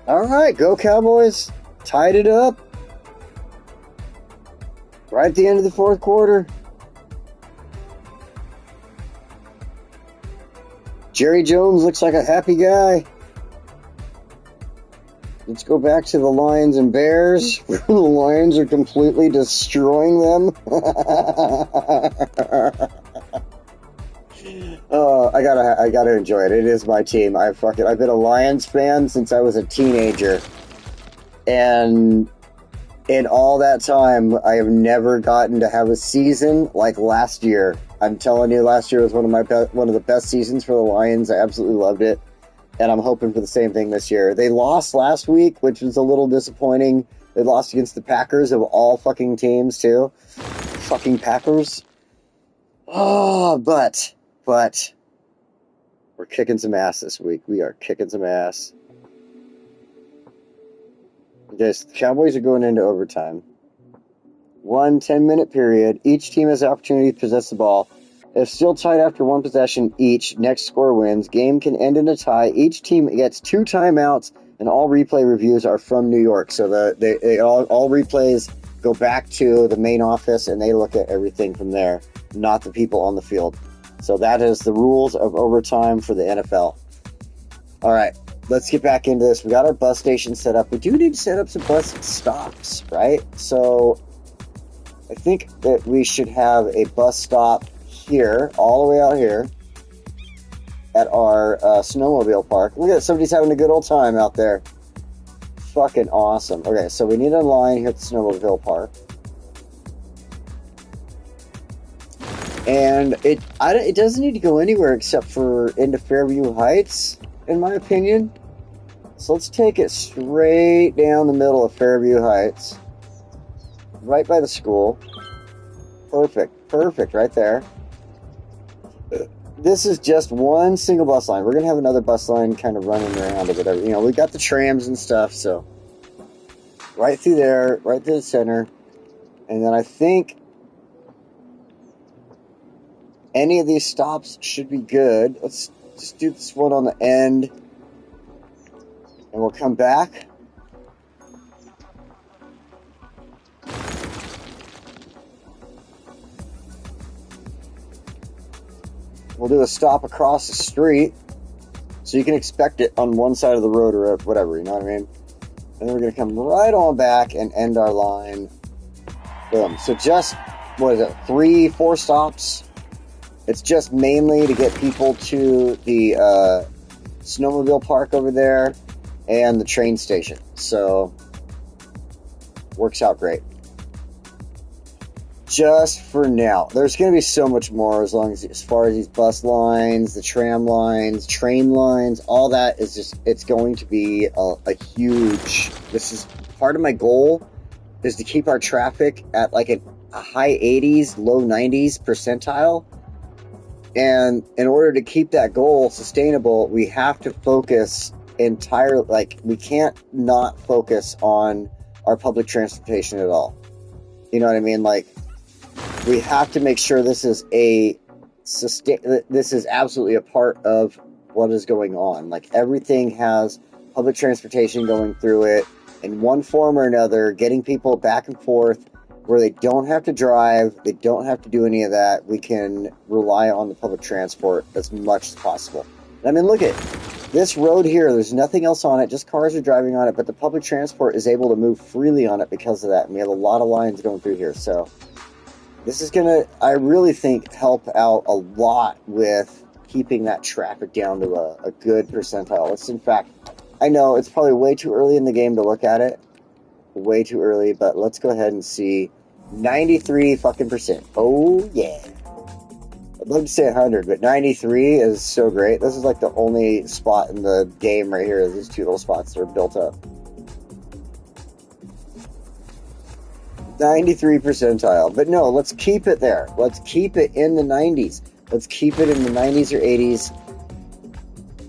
All right, go Cowboys. Tied it up. Right at the end of the 4th quarter. Jerry Jones looks like a happy guy. Let's go back to the Lions and Bears. The Lions are completely destroying them. I gotta enjoy it. It is my team. I've been a Lions fan since I was a teenager, and in all that time, I have never gotten to have a season like last year. I'm telling you, last year was one of the best seasons for the Lions. I absolutely loved it, and I'm hoping for the same thing this year. They lost last week, which was a little disappointing. They lost against the Packers of all fucking teams too. Fucking Packers. Oh, but we're kicking some ass this week. We are kicking some ass. The Cowboys are going into overtime. 1 10-minute period. Each team has the opportunity to possess the ball. If still tied after 1 possession each, next score wins. Game can end in a tie. Each team gets 2 timeouts, and all replay reviews are from New York. So all replays go back to the main office, and they look at everything from there, not the people on the field. So that is the rules of overtime for the NFL. All right, let's get back into this. We got our bus station set up. We do need to set up some bus stops, right? So I think that we should have a bus stop here, all the way out here, at our snowmobile park. Look at that, somebody's having a good old time out there. Fucking awesome. Okay, so we need a line here at the snowmobile park. And it doesn't need to go anywhere except for into Fairview Heights, in my opinion. So let's take it straight down the middle of Fairview Heights. Right by the school. Perfect, right there. This is just one single bus line. We're going to have another bus line kind of running around or whatever. You know, we got the trams and stuff, so right through there, right through the center. And then I think any of these stops should be good. Let's just do this one on the end, and we'll come back. We'll do a stop across the street, so you can expect it on one side of the road or whatever, you know what I mean? And then we're going to come right on back and end our line. Boom. So just, 3-4 stops? It's just mainly to get people to the snowmobile park over there and the train station. So works out great. Just for now. There's going to be so much more as far as these bus lines, the tram lines, train lines, all that is just, it's going to be a huge, this is part of my goal is to keep our traffic at like a high 80s, low 90s percentile. And in order to keep that goal sustainable, we have to focus entirely, like we can't not focus on our public transportation at all. You know what I mean? Like, we have to make sure this is this is absolutely a part of what is going on. Like everything has public transportation going through it in one form or another, getting people back and forth where they don't have to drive, they don't have to do any of that. We can rely on the public transport as much as possible. I mean, look at this road here. There's nothing else on it, just cars are driving on it, but the public transport is able to move freely on it because of that. And we have a lot of lines going through here. So this is going to, I really think, help out a lot with keeping that traffic down to a good percentile. It's, in fact, I know it's probably way too early in the game to look at it. Way too early, but let's go ahead and see 93 fucking percent. Oh, yeah. I'd love to say 100, but 93 is so great. This is like the only spot in the game right here. These two little spots that are built up. 93 percentile. But no, let's keep it there. Let's keep it in the 90s. Let's keep it in the 90s or 80s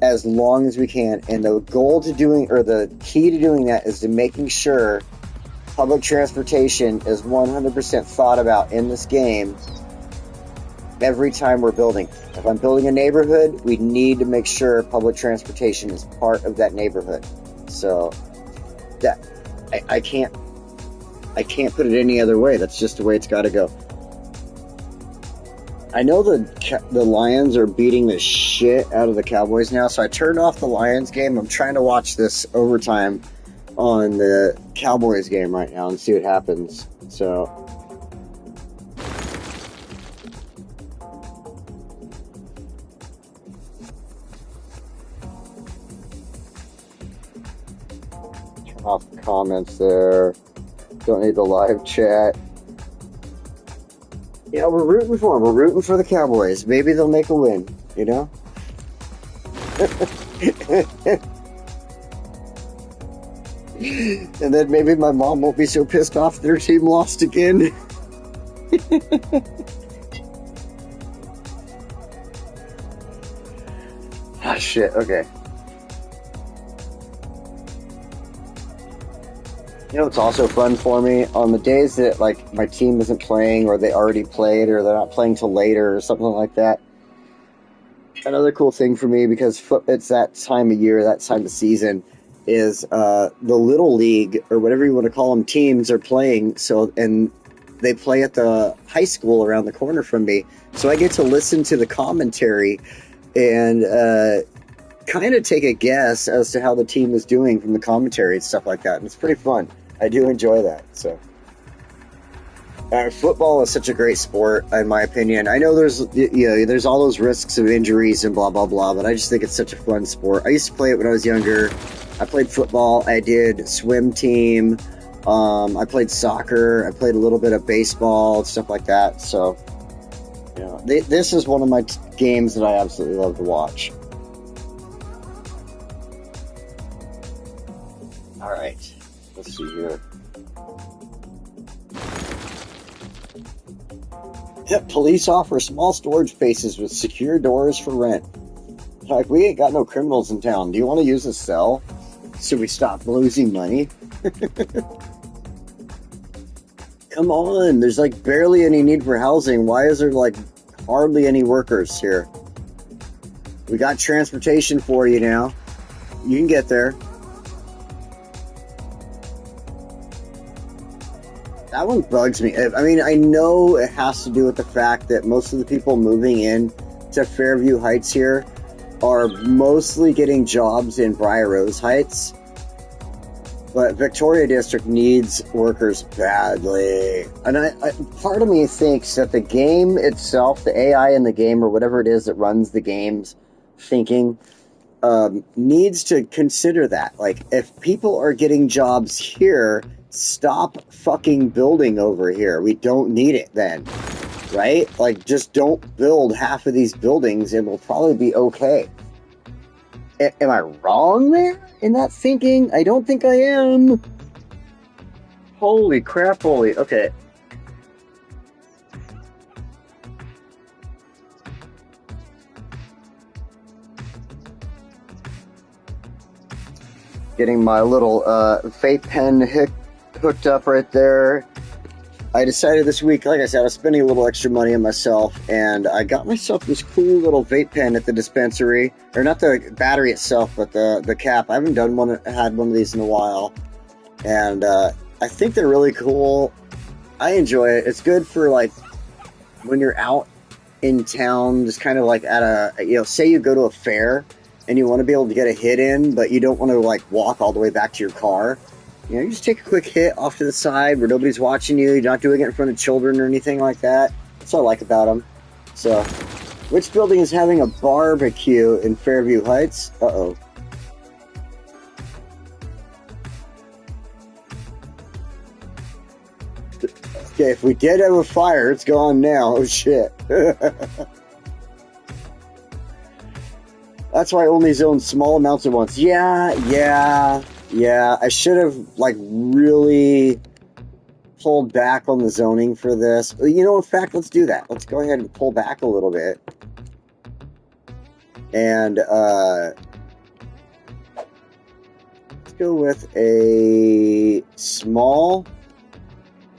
as long as we can. And the goal to doing, or the key to doing that is to making sure public transportation is 100% thought about in this game every time we're building. If I'm building a neighborhood, we need to make sure public transportation is part of that neighborhood. So that I can't put it any other way. That's just the way it's got to go. I know the Lions are beating the shit out of the Cowboys now, so I turned off the Lions game. I'm trying to watch this overtime on the Cowboys game right now and see what happens. So turn off the comments there. Don't need the live chat. Yeah, we're rooting for them. We're rooting for the Cowboys. Maybe they'll make a win, you know? And then maybe my mom won't be so pissed off their team lost again. Ah, shit, okay. You know, it's also fun for me on the days that, like, my team isn't playing or they already played or they're not playing till later or something like that. Another cool thing for me, because it's that time of year, that time of season, is the Little League, or whatever you want to call them, teams are playing. So, and they play at the high school around the corner from me. So I get to listen to the commentary and kind of take a guess as to how the team is doing from the commentary and stuff like that. And it's pretty fun. I do enjoy that. So football is such a great sport, in my opinion. I know there's all those risks of injuries and blah, blah, blah, but I just think it's such a fun sport. I used to play it when I was younger. I played football. I did swim team. I played soccer. I played a little bit of baseball, stuff like that. So, you know, this is one of my games that I absolutely love to watch. All right. Let's see here. Yep, police offer small storage spaces with secure doors for rent. Like, we ain't got no criminals in town. Do you want to use a cell so we stop losing money? Come on, there's like barely any need for housing. Why is there like hardly any workers here? We got transportation for you now. You can get there. That one bugs me. I mean, I know it has to do with the fact that most of the people moving in to Fairview Heights here are mostly getting jobs in Briar Rose Heights. But Victoria District needs workers badly. And I part of me thinks that the game itself, the AI in the game, or whatever it is that runs the game's thinking, needs to consider that. Like, if people are getting jobs here, stop fucking building over here. We don't need it then, right? Like, just don't build half of these buildings and we'll probably be okay. Am I wrong there in that thinking? I don't think I am. Holy crap, holy. Okay. Getting my little vape pen hooked up right there. I decided this week, like I said, I was spending a little extra money on myself, and I got myself this cool little vape pen at the dispensary. Or not the battery itself, but the cap. I haven't had one of these in a while. And I think they're really cool. I enjoy it. It's good for, like, when you're out in town, just kind of like at a, say you go to a fair, and you want to be able to get a hit in, but you don't want to, like, walk all the way back to your car. You just take a quick hit off to the side where nobody's watching you. You're not doing it in front of children or anything like that. That's what I like about them. So, which building is having a barbecue in Fairview Heights? Uh-oh. Okay, if we did have a fire, it's gone now. Oh, shit. That's why I only zone small amounts at once. Yeah. I should have, like, really pulled back on the zoning for this. In fact, let's do that. Let's go ahead and pull back a little bit. And, let's go with a small,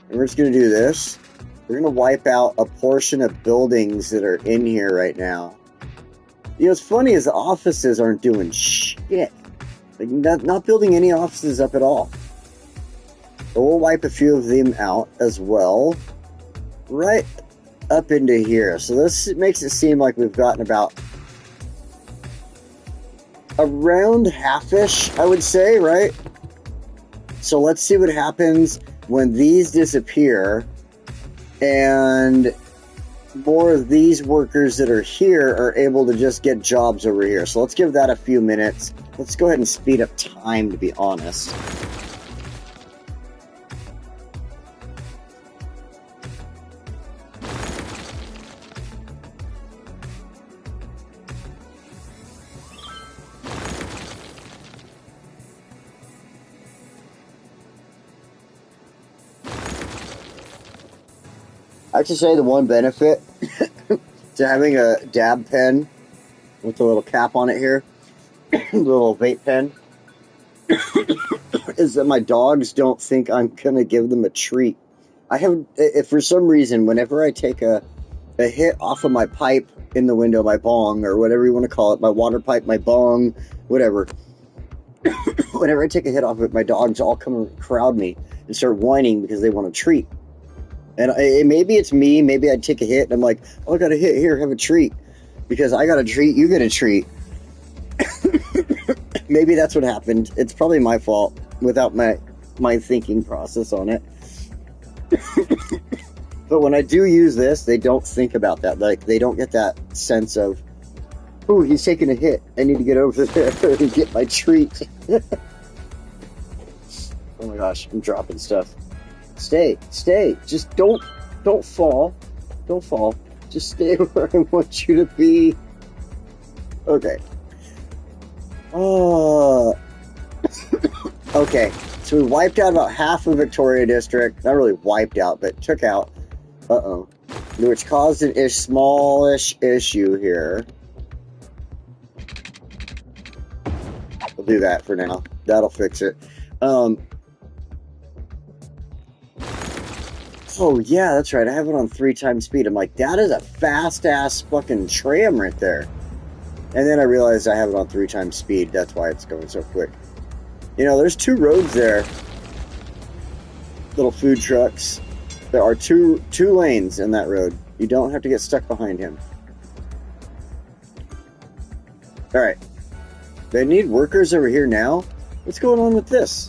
and we're just going to do this. We're going to wipe out a portion of buildings that are in here right now. What's funny is the offices aren't doing shit. Like, not building any offices up at all. But we'll wipe a few of them out as well. Right up into here. So this makes it seem like we've gotten about around half-ish, I would say, right? So let's see what happens when these disappear and more of these workers that are here are able to just get jobs over here. So let's give that a few minutes. Let's go ahead and speed up time, to be honest. I have to say the one benefit to having a dab pen with a little cap on it here, little vape pen, is that my dogs don't think I'm going to give them a treat. If for some reason, whenever I take a hit off of my pipe in the window, my bong, or whatever you want to call it, my water pipe, my bong, whatever, whenever I take a hit off of it, my dogs all come and crowd me and start whining because they want a treat. And maybe it's me, maybe I take a hit and I'm like, oh, I got a hit here, have a treat. Because I got a treat, you get a treat. Maybe that's what happened. It's probably my fault without my thinking process on it. But when I do use this, they don't think about that. Like, they don't get that sense of, ooh, he's taking a hit. I need to get over there and get my treat. Oh my gosh, I'm dropping stuff. Stay. Just don't fall. Don't fall. Just stay where I want you to be. Okay. Okay. So we wiped out about half of Victoria District. Not really wiped out, but took out. Which caused an smallish issue here. We'll do that for now. That'll fix it. Oh, yeah, that's right. I have it on 3 times speed. I'm like, that is a fast-ass fucking tram right there. And then I realized I have it on 3 times speed. That's why it's going so quick. There's 2 roads there. Little food trucks. There are two lanes in that road. You don't have to get stuck behind him. Alright. They need workers over here now? What's going on with this?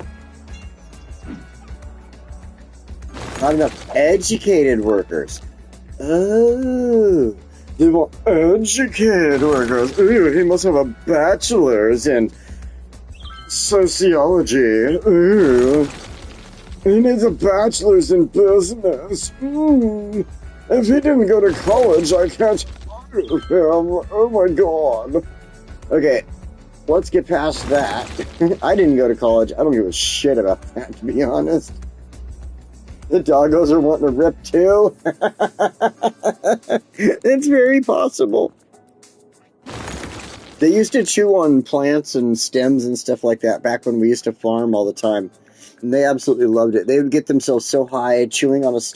Not enough educated workers. Oh, they want educated workers. Ooh, he must have a bachelor's in sociology. Ooh. He needs a bachelor's in business. If he didn't go to college, I can't hire him. Oh my god. Okay, let's get past that. I didn't go to college. I don't give a shit about that, to be honest. The doggos are wanting to rip too. It's very possible. They used to chew on plants and stems and stuff like that back when we used to farm all the time. And they absolutely loved it. They would get themselves so high chewing on a stem.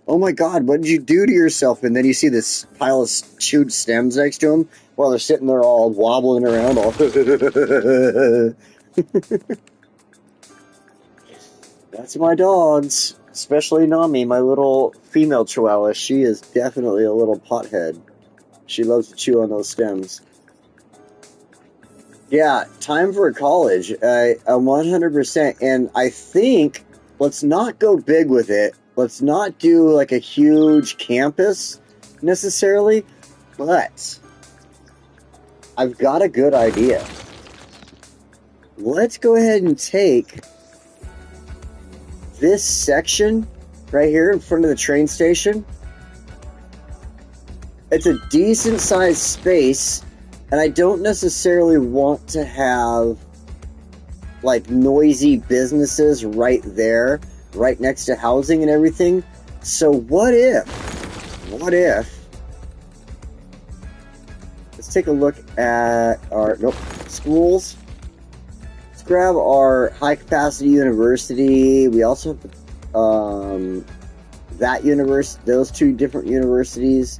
Oh my god, what did you do to yourself? And then you see this pile of chewed stems next to them while they're sitting there all wobbling around all... That's my dogs, especially Nami, my little female chihuahua. She is definitely a little pothead. She loves to chew on those stems. Yeah, time for college. 100%. And I think, let's not go big with it. Let's not do like a huge campus necessarily. But I've got a good idea. Let's go ahead and take this section right here in front of the train station. It's a decent sized space, and I don't necessarily want to have like noisy businesses right there, right next to housing and everything. So what if let's take a look at our schools. Let's grab our high capacity university. We also have that university, those two different universities.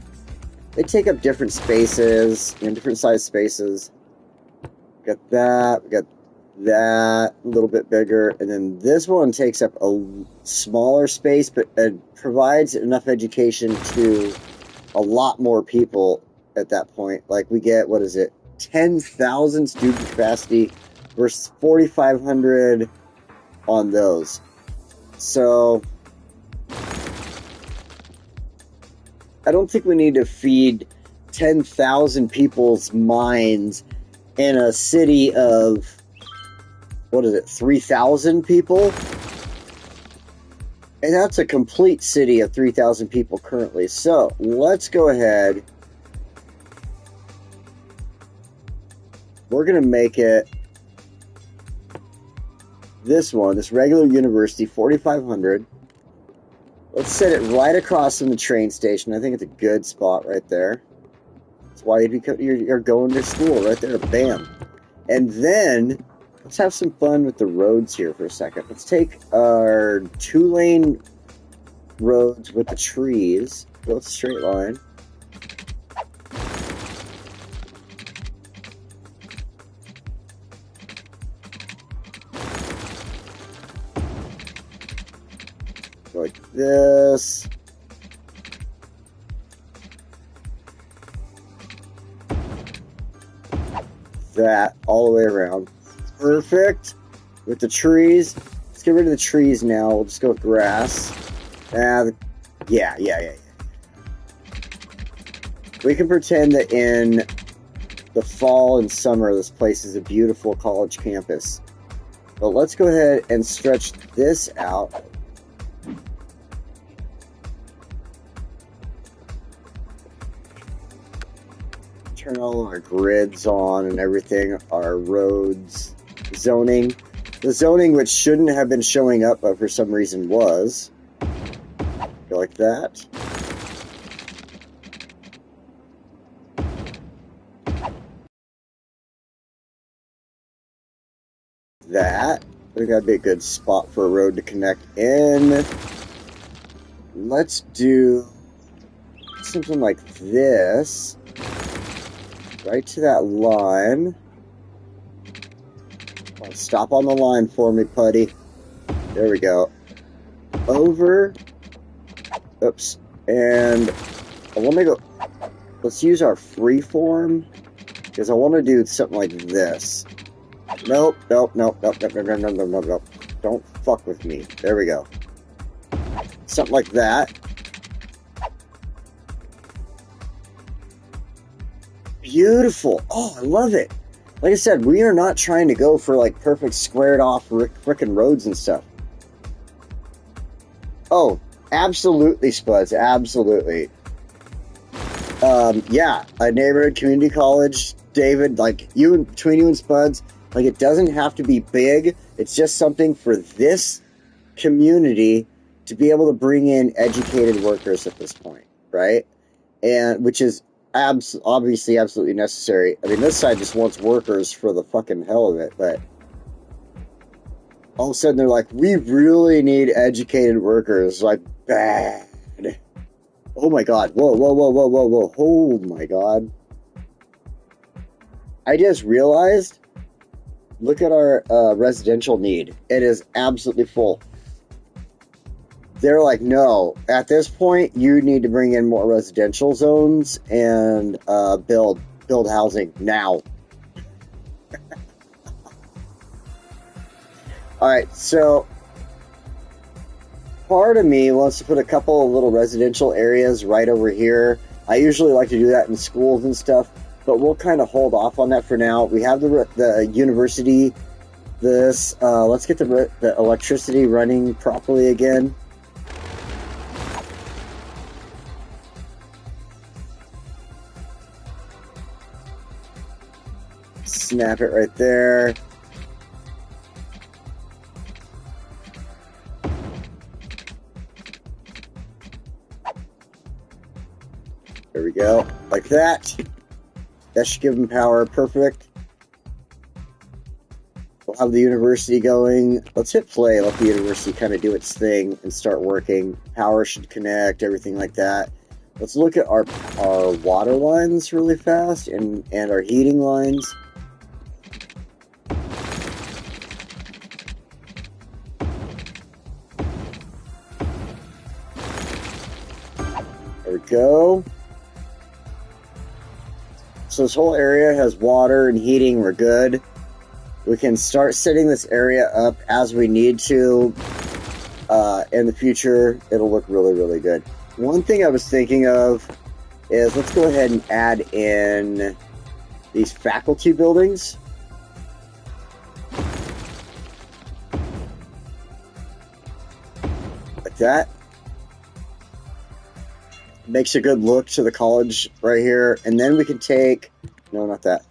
They take up different spaces, different size spaces. Got that, we got that a little bit bigger, and then this one takes up a smaller space, but it provides enough education to a lot more people at that point. Like we get, 10,000 student capacity versus 4,500 on those. So I don't think we need to feed 10,000 people's minds in a city of, 3,000 people? And that's a complete city of 3,000 people currently. So let's go ahead. We're going to make it this regular university, 4,500. Let's set it right across from the train station. I think it's a good spot right there. That's why you're going to school right there. Bam. And then let's have some fun with the roads here for a second. Let's take our 2-lane roads with the trees. Go with a straight line. Like this. That all the way around. Perfect. With the trees. Let's get rid of the trees now. We'll just go with grass. Yeah. We can pretend that in the fall and summer, this place is a beautiful college campus. But let's go ahead and stretch this out. Turn all our grids on and everything, our roads, zoning. The zoning which shouldn't have been showing up, but for some reason was. Go like that. That. I think that'd be a good spot for a road to connect in. Let's do something like this. Right to that line. Stop on the line for me, putty. There we go. Over. Oops. And I want to go... Let's use our freeform. Because I want to do something like this. Nope. Don't fuck with me. There we go. Something like that. Beautiful. Oh, I love it. Like I said, we are not trying to go for like perfect squared off frickin' roads and stuff. Oh, absolutely, Spuds, absolutely. Yeah, a neighborhood community college, David, like between you and Spuds, like it doesn't have to be big. It's just something for this community to be able to bring in educated workers at this point, right? And which is obviously absolutely necessary. I mean, this side just wants workers for the fucking hell of it, but all of a sudden they're like, we really need educated workers, like bad. Oh my god. Whoa, whoa, whoa, whoa, whoa, whoa. Oh my god. I just realized, look at our residential need. It is absolutely full. They're like, no, at this point, you need to bring in more residential zones and build housing now. All right, so part of me wants to put a couple of little residential areas right over here. I usually like to do that in schools and stuff, but we'll kind of hold off on that for now. We have the university. Let's get the electricity running properly again. Snap it right there. There we go. Like that. That should give them power. Perfect. We'll have the university going. Let's hit play. Let the university kind of do its thing and start working. Power should connect, everything like that. Let's look at our water lines really fast and our heating lines. There we go. So this whole area has water and heating. We're good. We can start setting this area up as we need to. In the future, it'll look really, really good. One thing I was thinking of is let's go ahead and add in these faculty buildings. Like that. Makes a good look to the college right here. And then we can take, no, not that,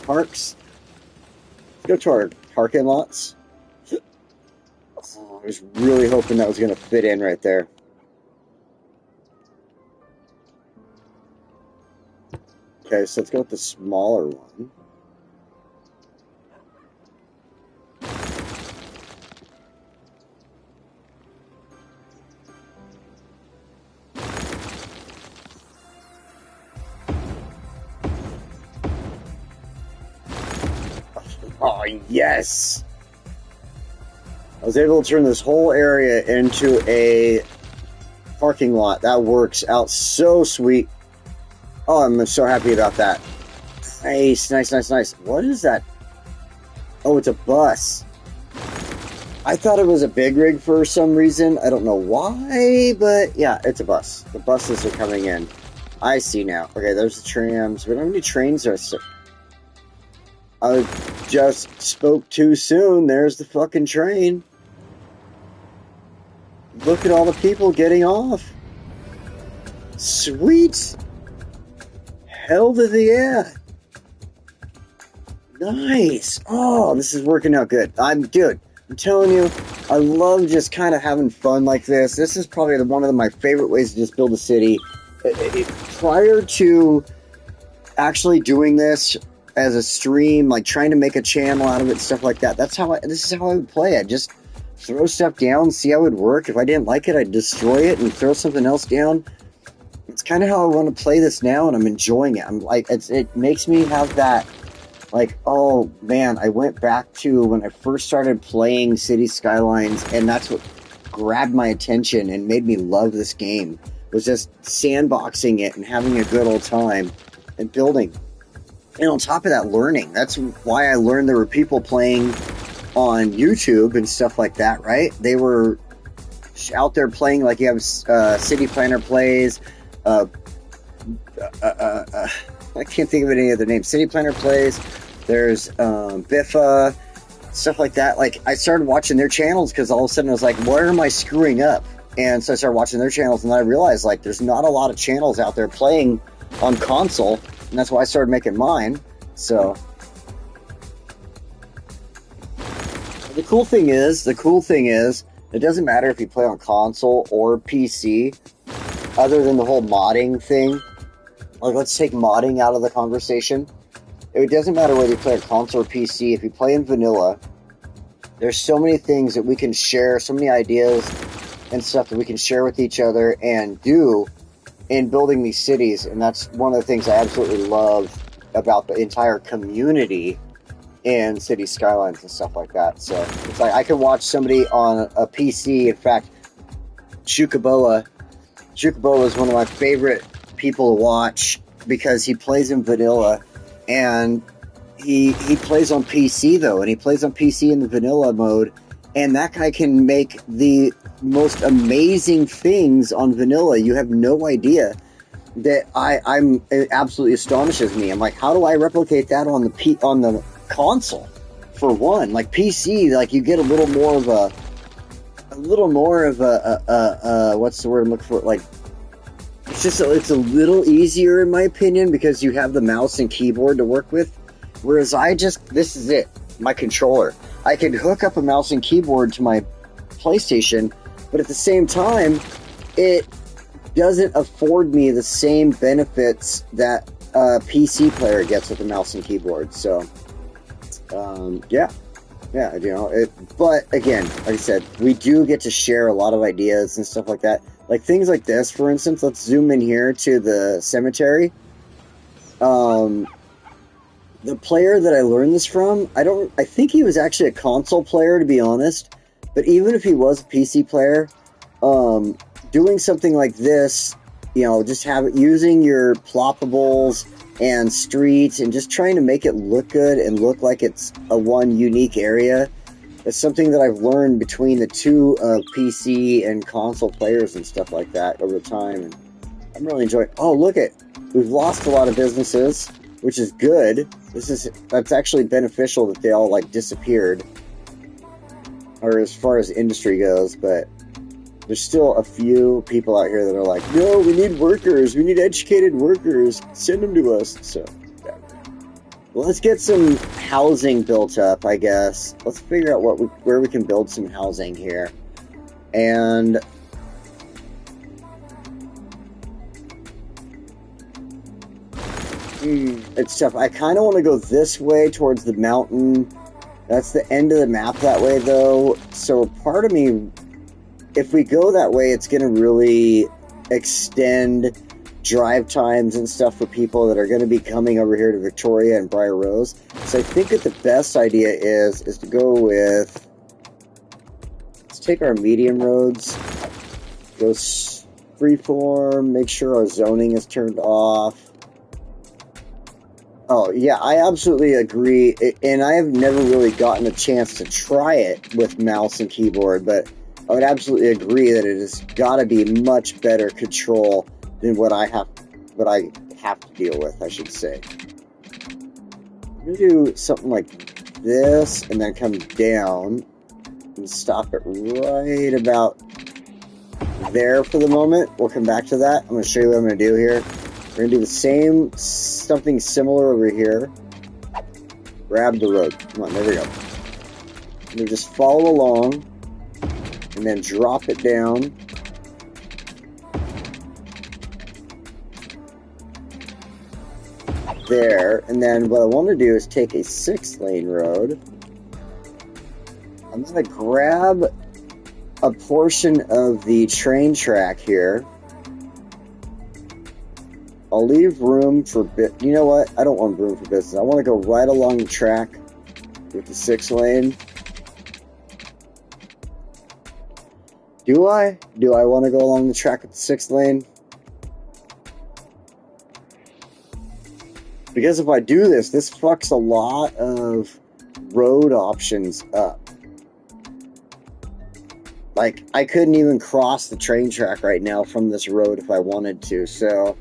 parks. Let's go to our parking lots. I was really hoping that was going to fit in right there. Okay, so let's go with the smaller one. Oh, yes! I was able to turn this whole area into a parking lot. That works out so sweet. Oh, I'm so happy about that. Nice, nice, nice, nice. What is that? Oh, it's a bus. I thought it was a big rig for some reason. I don't know why, but yeah, it's a bus. The buses are coming in. I see now. Okay, there's the trams. We don't have any trains there. I just spoke too soon. There's the fucking train. Look at all the people getting off. Sweet. Hell to the yeah. Nice. Oh, this is working out good. I'm telling you, I love just kind of having fun like this. This is probably one of my favorite ways to just build a city. Prior to actually doing this as a stream, like trying to make a channel out of it, stuff like that. This is how I would play it. Just throw stuff down, see how it would work. If I didn't like it, I'd destroy it and throw something else down. It's kind of how I want to play this now, and I'm enjoying it. I'm like, it makes me have that, like, oh man, I went back to when I first started playing City Skylines, and that's what grabbed my attention and made me love this game. Was just sandboxing it and having a good old time and building. And on top of that, learning. That's why I learned there were people playing on YouTube and stuff like that, right? They were out there playing, like you have City Planner Plays. I can't think of any other names. City Planner Plays. There's Biffa, stuff like that. Like, I started watching their channels because all of a sudden I was like, where am I screwing up? And so I started watching their channels, and then I realized, like, there's not a lot of channels out there playing on console, and that's why I started making mine. So the cool thing is, it doesn't matter if you play on console or PC, other than the whole modding thing. Like, let's take modding out of the conversation. It doesn't matter whether you play on console or PC. If you play in vanilla, there's so many things that we can share, so many ideas and stuff that we can share with each other and do in building these cities. And that's one of the things I absolutely love about the entire community in City Skylines and stuff like that. So it's like I can watch somebody on a PC. In fact, Chukaboa is one of my favorite people to watch because he plays in vanilla, and he plays on PC though, and he plays on PC in the vanilla mode, and that guy can make the most amazing things on vanilla. You have no idea. That it absolutely astonishes me. I'm like, how do I replicate that on the console? For one, like PC, like you get a little more of a what's the word I'm looking for? Like, it's a little easier in my opinion because you have the mouse and keyboard to work with. Whereas this is it, my controller. I can hook up a mouse and keyboard to my PlayStation, but at the same time, it doesn't afford me the same benefits that a PC player gets with a mouse and keyboard. So, yeah, you know, but again, like I said, we do get to share a lot of ideas and stuff like that. Like things like this, for instance, let's zoom in here to the cemetery. The player that I learned this from, I think he was actually a console player, to be honest, but even if he was a PC player, doing something like this, you know, just using your ploppables and streets and just trying to make it look good and look like it's a one unique area. It's something that I've learned between the two PC and console players and stuff like that over time. And I'm really enjoying. Oh, we've lost a lot of businesses, which is good. That's actually beneficial that they all like disappeared, or as far as industry goes, but there's still a few people out here that are like, no, we need workers. We need educated workers. Send them to us. So, yeah. Well, let's get some housing built up, I guess. Let's figure out where we can build some housing here. And it's tough. I kind of want to go this way towards the mountain. That's the end of the map that way, though. So part of me, if we go that way, it's going to really extend drive times and stuff for people that are going to be coming over here to Victoria and Briar Rose. So I think that the best idea is to go with, let's take our medium roads, go freeform, make sure our zoning is turned off. Oh, yeah, I absolutely agree. And I have never really gotten a chance to try it with mouse and keyboard, but I would absolutely agree that it has got to be much better control than what I have to deal with, I should say. I'm going to do something like this and then come down and stop it right about there for the moment. We'll come back to that. I'm going to show you what I'm going to do here. We're going to do the same, something similar over here. Grab the road. Come on, there we go. I'm going to just follow along and then drop it down. There. And then what I want to do is take a 6-lane road. I'm going to grab a portion of the train track here. I'll leave room for you know what? I don't want room for business. I want to go right along the track with the 6-lane. Do I want to go along the track with the 6-lane? Because if I do this fucks a lot of road options up. Like, I couldn't even cross the train track right now from this road if I wanted to, so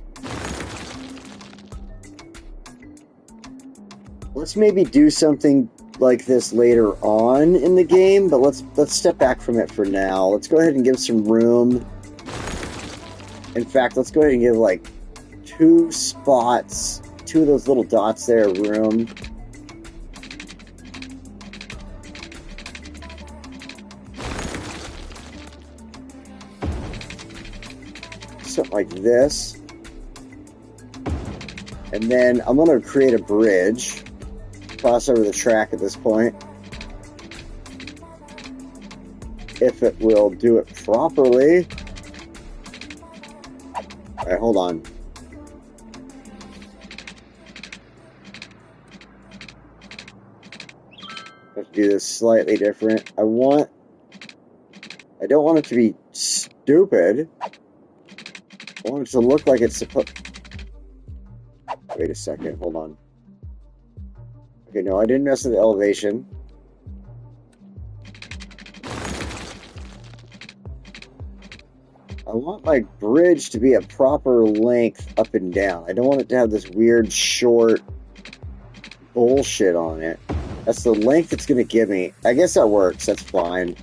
Let's maybe do something like this later on in the game, but let's step back from it for now. Let's go ahead and give some room. In fact, let's go ahead and give like 2 spots, 2 of those little dots there, room. Something like this. And then I'm going to create a bridge. Cross over the track at this point. If it will do it properly. Alright, hold on. Let's do this slightly different. I don't want it to be stupid. I want it to look like it's supposed... Wait a second, hold on. Okay, no, I didn't mess with the elevation. I want my bridge to be a proper length up and down. I don't want it to have this weird, short bullshit on it. That's the length it's going to give me. I guess that works. That's fine.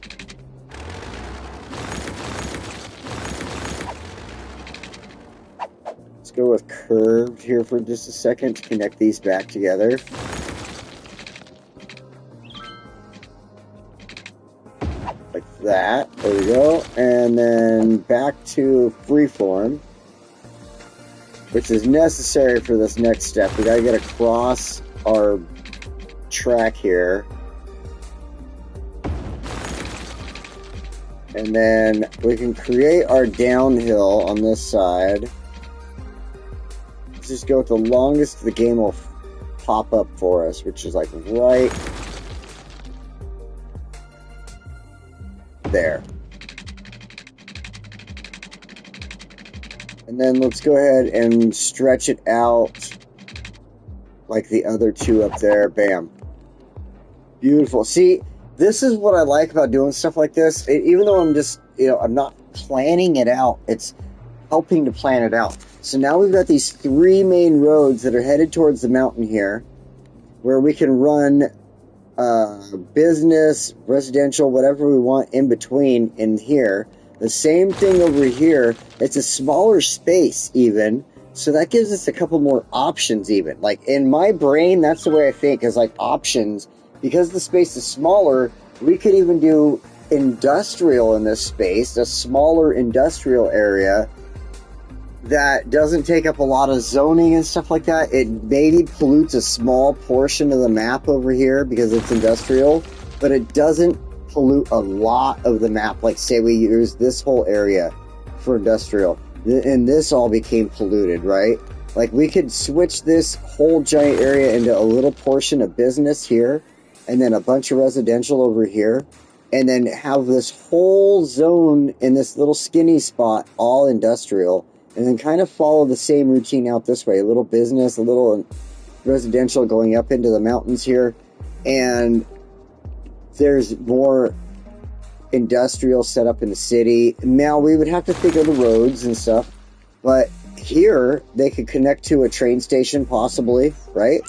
Let's go with curved here for just a second to connect these back together. Like that. There we go. And then back to freeform, which is necessary for this next step. We got to get across our track here. And then we can create our downhill on this side. Let's just go with the longest the game will pop up for us, which is like right there. And then let's go ahead and stretch it out like the other 2 up there. Bam. Beautiful. See, this is what I like about doing stuff like this. Even though I'm just, I'm not planning it out, it's helping to plan it out. So now we've got these 3 main roads that are headed towards the mountain here, where we can run business, residential, whatever we want in between in here. The same thing over here. It's a smaller space even, so that gives us a couple more options even. Like in my brain, that's the way I think, is like options. Because the space is smaller, we could even do industrial in this space, a smaller industrial area that doesn't take up a lot of zoning and stuff like that. It maybe pollutes a small portion of the map over here because it's industrial, but it doesn't pollute a lot of the map. Like say we use this whole area for industrial, and this all became polluted, right? Like we could switch this whole giant area into a little portion of business here, and then a bunch of residential over here, and then have this whole zone in this little skinny spot all industrial, and then kind of follow the same routine out this way. A little business, a little residential going up into the mountains here, and there's more industrial set up in the city. Now we would have to think of the roads and stuff, but here they could connect to a train station possibly, right?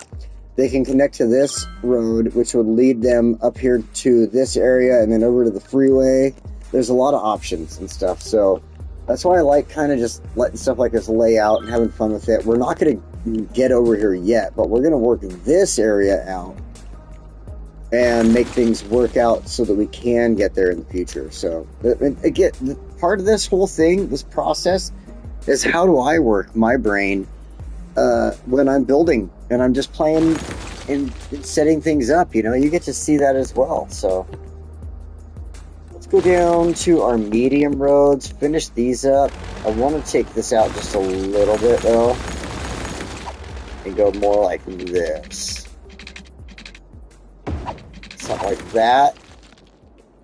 They can connect to this road, which would lead them up here to this area and then over to the freeway. There's a lot of options and stuff, so that's why I like kind of just letting stuff like this lay out and having fun with it. We're not going to get over here yet, but we're going to work this area out and make things work out so that we can get there in the future. So again, part of this whole thing, this process, is how do I work my brain when I'm building and I'm just playing and setting things up. You get to see that as well. So let's go down to our medium roads, finish these up. I want to take this out just a little bit though and go more like this. Something like that.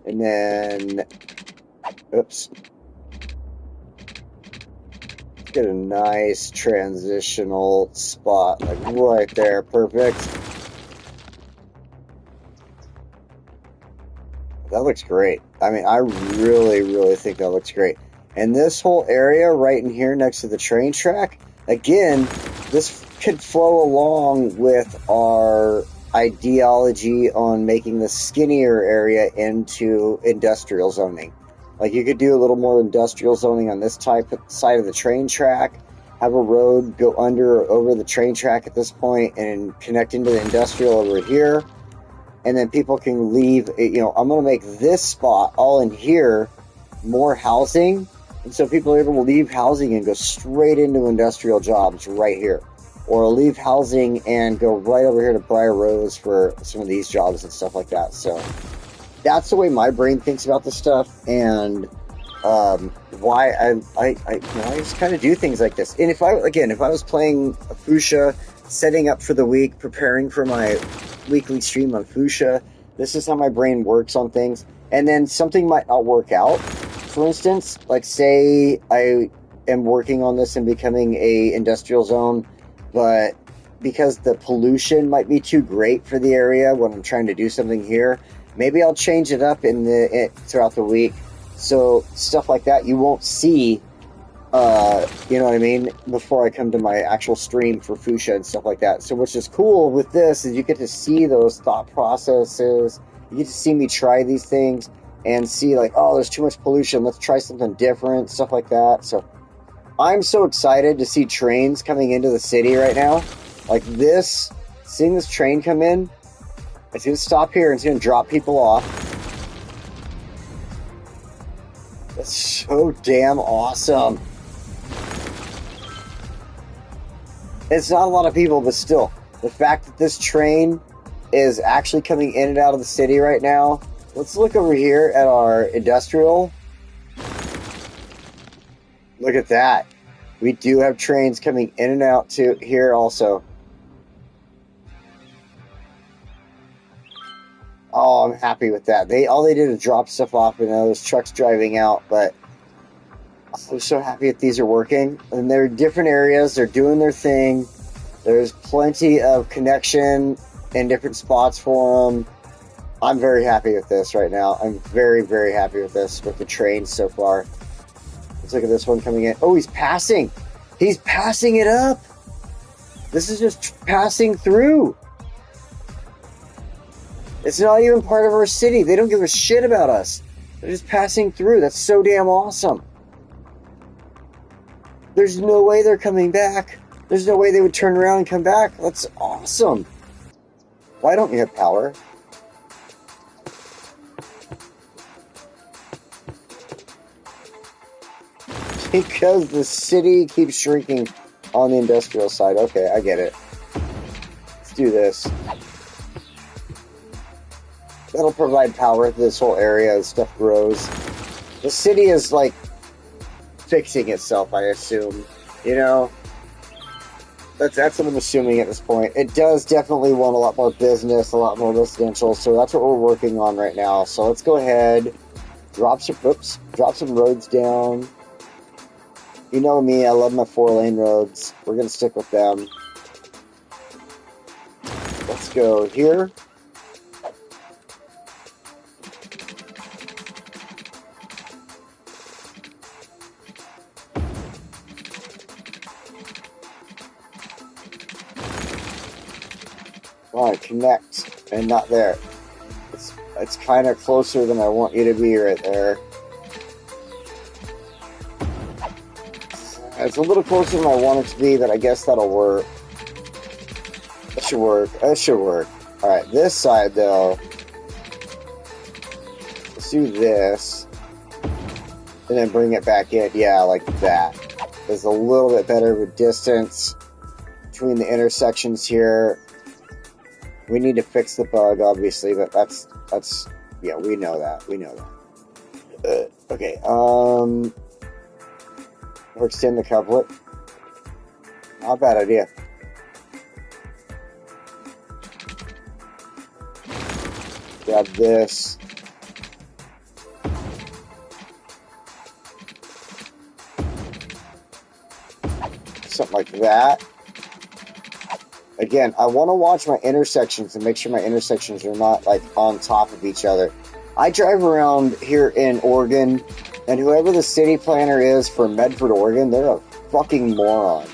And then, oops. Get a nice transitional spot, like right there. Perfect. That looks great. I mean, I really, really think that looks great. And this whole area right in here next to the train track, again, this could flow along with our ideology on making the skinnier area into industrial zoning. Like, you could do a little more industrial zoning on this side of the train track, have a road go under or over the train track at this point, and connect into the industrial over here. And then people can leave, you know, I'm going to make this spot all in here more housing. And so people are able to leave housing and go straight into industrial jobs right here. Or leave housing and go right over here to Briar Rose for some of these jobs and stuff like that. So that's the way my brain thinks about this stuff, and why I just kind of do things like this. And if I was playing Fuchsia, setting up for the week, preparing for my weekly stream on Fuchsia, this is how my brain works on things. And then something might not work out. For instance, like say I am working on this and becoming a industrial zone, but because the pollution might be too great for the area when I'm trying to do something here, maybe I'll change it up throughout the week. So stuff like that you won't see, you know what I mean, before I come to my actual stream for Fuchsia and stuff like that. So what's just cool with this is you get to see those thought processes. You get to see me try these things and see like, oh, there's too much pollution. Let's try something different, stuff like that. So I'm so excited to see trains coming into the city right now. Like this, seeing this train come in, it's going to stop here and it's going to drop people off. That's so damn awesome. It's not a lot of people, but still, the fact that this train is actually coming in and out of the city right now. Let's look over here at our industrial. Look at that. We do have trains coming in and out to here also. Oh, I'm happy with that. All they did is drop stuff off and those trucks driving out, but I'm so happy that these are working. And they're different areas, they're doing their thing. There's plenty of connection in different spots for them. I'm very happy with this right now. I'm very, very happy with this, with the trains so far. Let's look at this one coming in. Oh, he's passing. He's passing it up. This is just passing through. It's not even part of our city. They don't give a shit about us. They're just passing through. That's so damn awesome. There's no way they're coming back. There's no way they would turn around and come back. That's awesome. Why don't you have power? Because the city keeps shrinking on the industrial side. Okay, I get it. Let's do this. That'll provide power to this whole area as stuff grows. The city is like fixing itself, I assume. You know? That's what I'm assuming at this point. It does definitely want a lot more business, a lot more residential, so that's what we're working on right now. So let's go ahead, drop some roads down. You know me, I love my 4-lane roads. We're going to stick with them. Let's go here. Alright, connect, and not there. It's kind of closer than I want you to be right there. It's a little closer than I want it to be, but I guess that'll work. That should work. That should work. Alright, this side, though. Let's do this. And then bring it back in. Yeah, like that. There's a little bit better of a distance between the intersections here. We need to fix the bug, obviously, but that's yeah, we know that. We know that. Okay, or extend the couplet. Not a bad idea. Grab this. Something like that. Again, I want to watch my intersections and make sure my intersections are not, like, on top of each other. I drive around here in Oregon, and whoever the city planner is for Medford, Oregon, they're a fucking moron.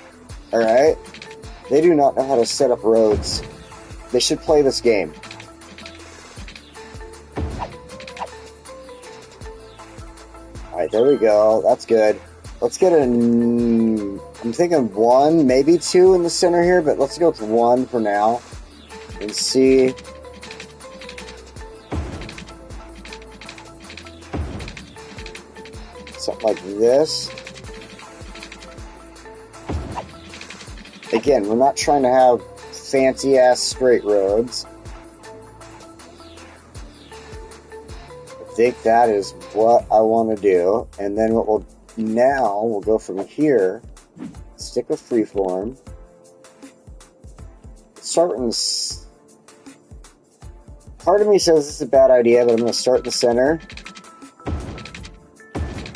Alright? They do not know how to set up roads. They should play this game. Alright, there we go. That's good. Let's get I'm thinking 1, maybe 2 in the center here, but let's go with 1 for now. And see. Something like this. Again, we're not trying to have fancy-ass straight roads. I think that is what I want to do. And then what we'll go from here, stick with freeform. Start in part of me says this is a bad idea, but I'm going to start in the center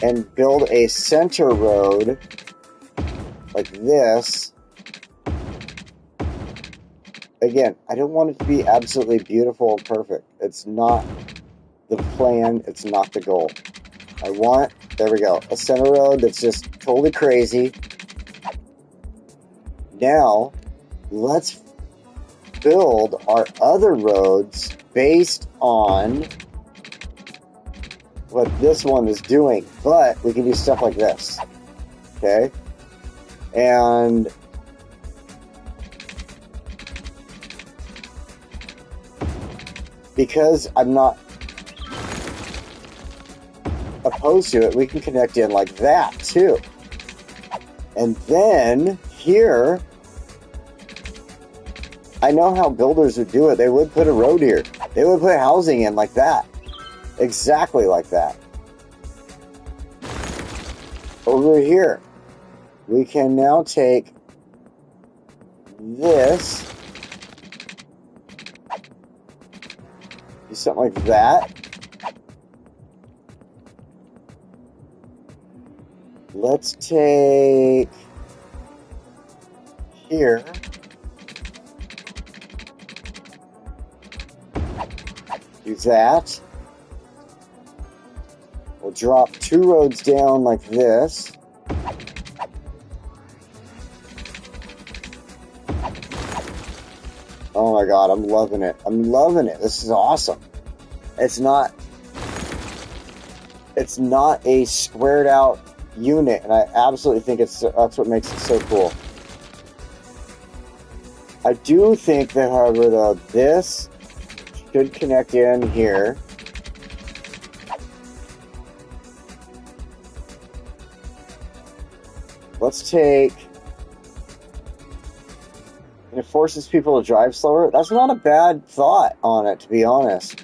and build a center road like this. Again, I don't want it to be absolutely beautiful and perfect. It's not the plan. It's not the goal. I want, there we go, a center road that's just totally crazy. Now, let's build our other roads based on what this one is doing. But we can do stuff like this. Okay? And because I'm not opposed to it, we can connect in like that too. And then here, I know how builders would do it. They would put a road here. They would put housing in like that. Exactly like that. Over here, we can now take this, do something like that. Let's take here. Do that. We'll drop 2 roads down like this. Oh my god, I'm loving it. I'm loving it. This is awesome. It's not a squared out unit, and I absolutely think that's what makes it so cool. I do think that, however, though, this should connect in here. Let's take, and it forces people to drive slower. That's not a bad thought on it, to be honest.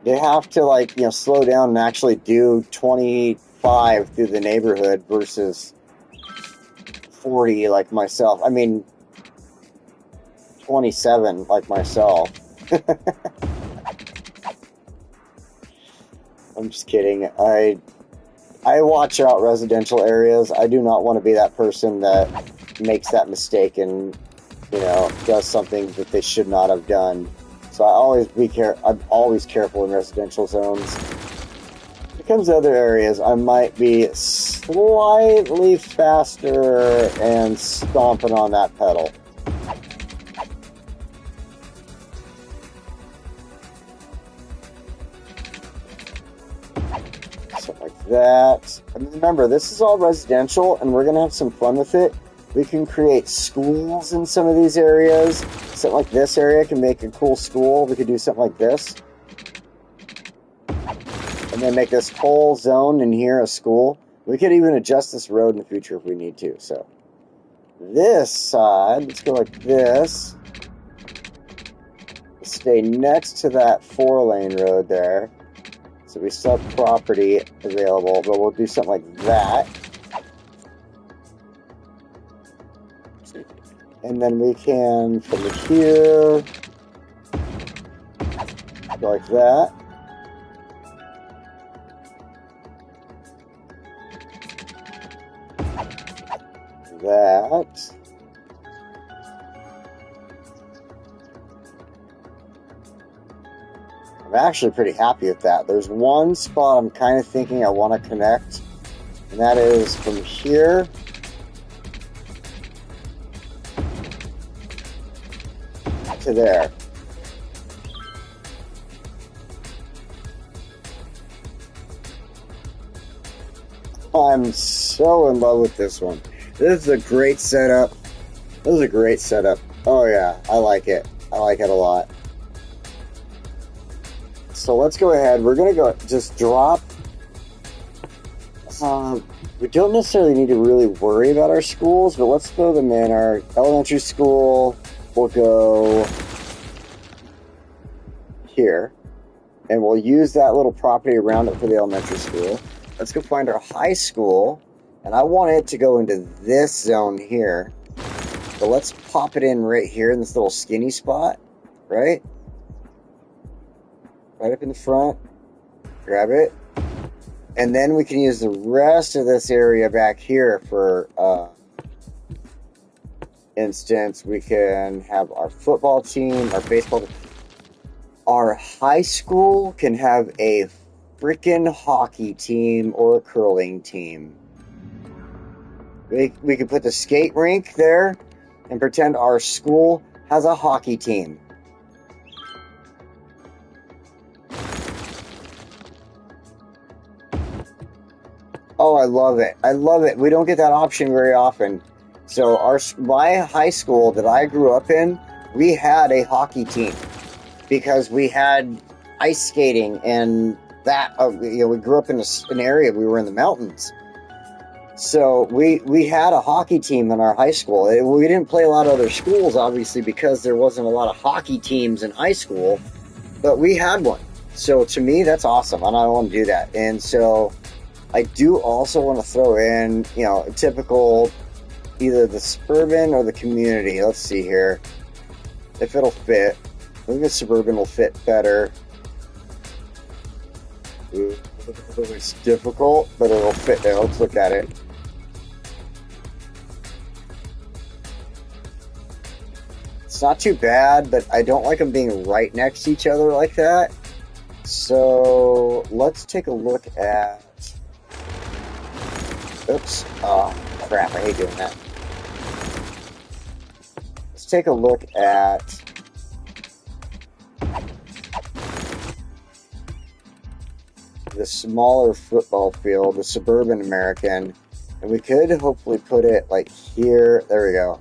They have to, like, you know, slow down and actually do 25 through the neighborhood versus 40 like myself. I mean, 27 like myself. I'm just kidding. I watch out residential areas. I do not want to be that person that makes that mistake and, you know, does something that they should not have done. So I'm always careful in residential zones. When it comes to other areas, I might be slightly faster and stomping on that pedal. Something like that. And remember, this is all residential, and we're going to have some fun with it. We can create schools in some of these areas. Something like this area can make a cool school. We could do something like this. And then make this whole zone in here a school. We could even adjust this road in the future if we need to. So this side, let's go like this. Stay next to that 4-lane road there. So we still have property available, but we'll do something like that. And then we can, from here, go like that. That. I'm actually pretty happy with that. There's one spot I'm kind of thinking I want to connect, and that is from here to there. I'm so in love with this one. This is a great setup. This is a great setup. Oh yeah, I like it. I like it a lot. So let's go ahead. We're going to go just drop. We don't necessarily need to really worry about our schools, but let's throw them in. Our elementary school will go here, and we'll use that little property around it for the elementary school. Let's go find our high school, and I want it to go into this zone here. So let's pop it in right here in this little skinny spot, right? Right up in the front. Grab it. And then we can use the rest of this area back here for instance. We can have our football team, our baseball team. Our high school can have a freaking hockey team or a curling team. We could put the skate rink there and pretend our school has a hockey team. Oh, I love it. I love it. We don't get that option very often. So my high school that I grew up in, we had a hockey team because we had ice skating and that. We grew up in an area. We were in the mountains. So we had a hockey team in our high school. We didn't play a lot of other schools, obviously, because there wasn't a lot of hockey teams in high school. But we had one. So to me, that's awesome. And I want to do that. And so I do also want to throw in, a typical, either the suburban or the community. Let's see here. If it'll fit. I think the suburban will fit better. It's difficult, but it'll fit there. Let's look at it. It's not too bad, but I don't like them being right next to each other like that. So let's take a look at... Oops. Oh, crap. I hate doing that. Let's take a look at the smaller football field, the suburban American, and we could hopefully put it like here. There we go.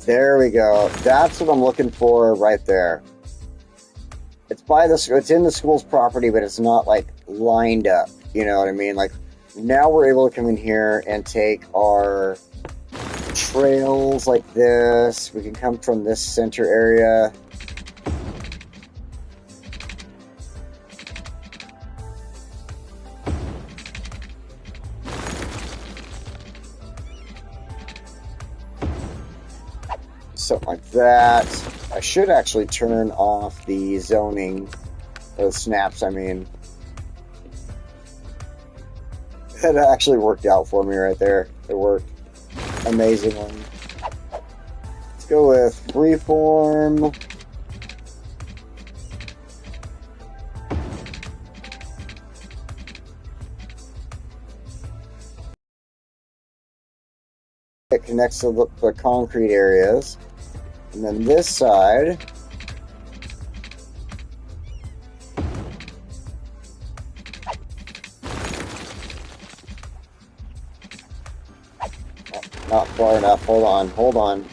There we go. That's what I'm looking for right there. It's in the school's property, but it's not like lined up. You know what I mean? Like now we're able to come in here and take our trails like this. We can come from this center area. Something like that. I should actually turn off the zoning, or the snaps, I mean. That actually worked out for me right there. It worked amazingly. Let's go with freeform. It connects to the concrete areas. And then this side, not far enough. Hold on.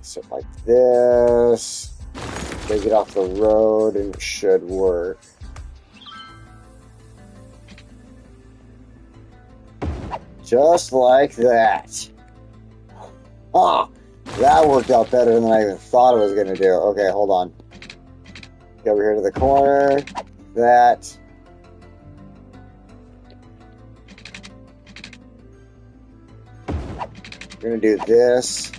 So like this, take it off the road and it should work. Just like that. Ah, that worked out better than I even thought it was going to do. Okay, hold on. Go over here to the corner. That. We're going to do this.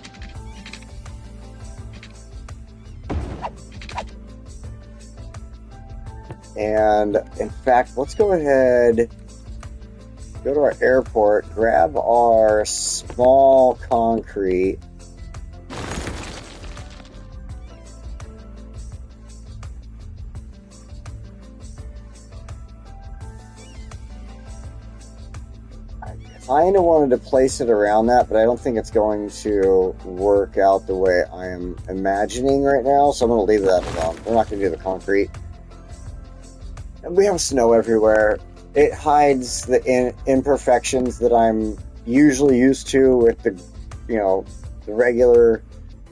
And in fact, let's go ahead. Go to our airport, grab our small concrete. kind of wanted to place it around that, but I don't think it's going to work out the way I am imagining right now, so I'm going to leave that alone. We're not going to do the concrete. And we have snow everywhere. It hides the imperfections that I'm usually used to with the, the regular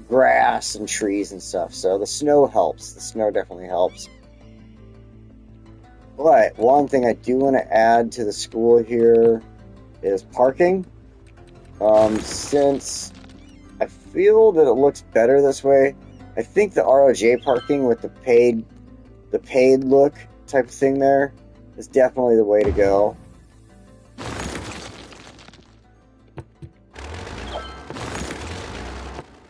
grass and trees and stuff. So the snow helps. The snow definitely helps. But one thing I do want to add to the school here is parking. Since I feel that it looks better this way, I think the ROJ parking with the paid look type of thing there is definitely the way to go.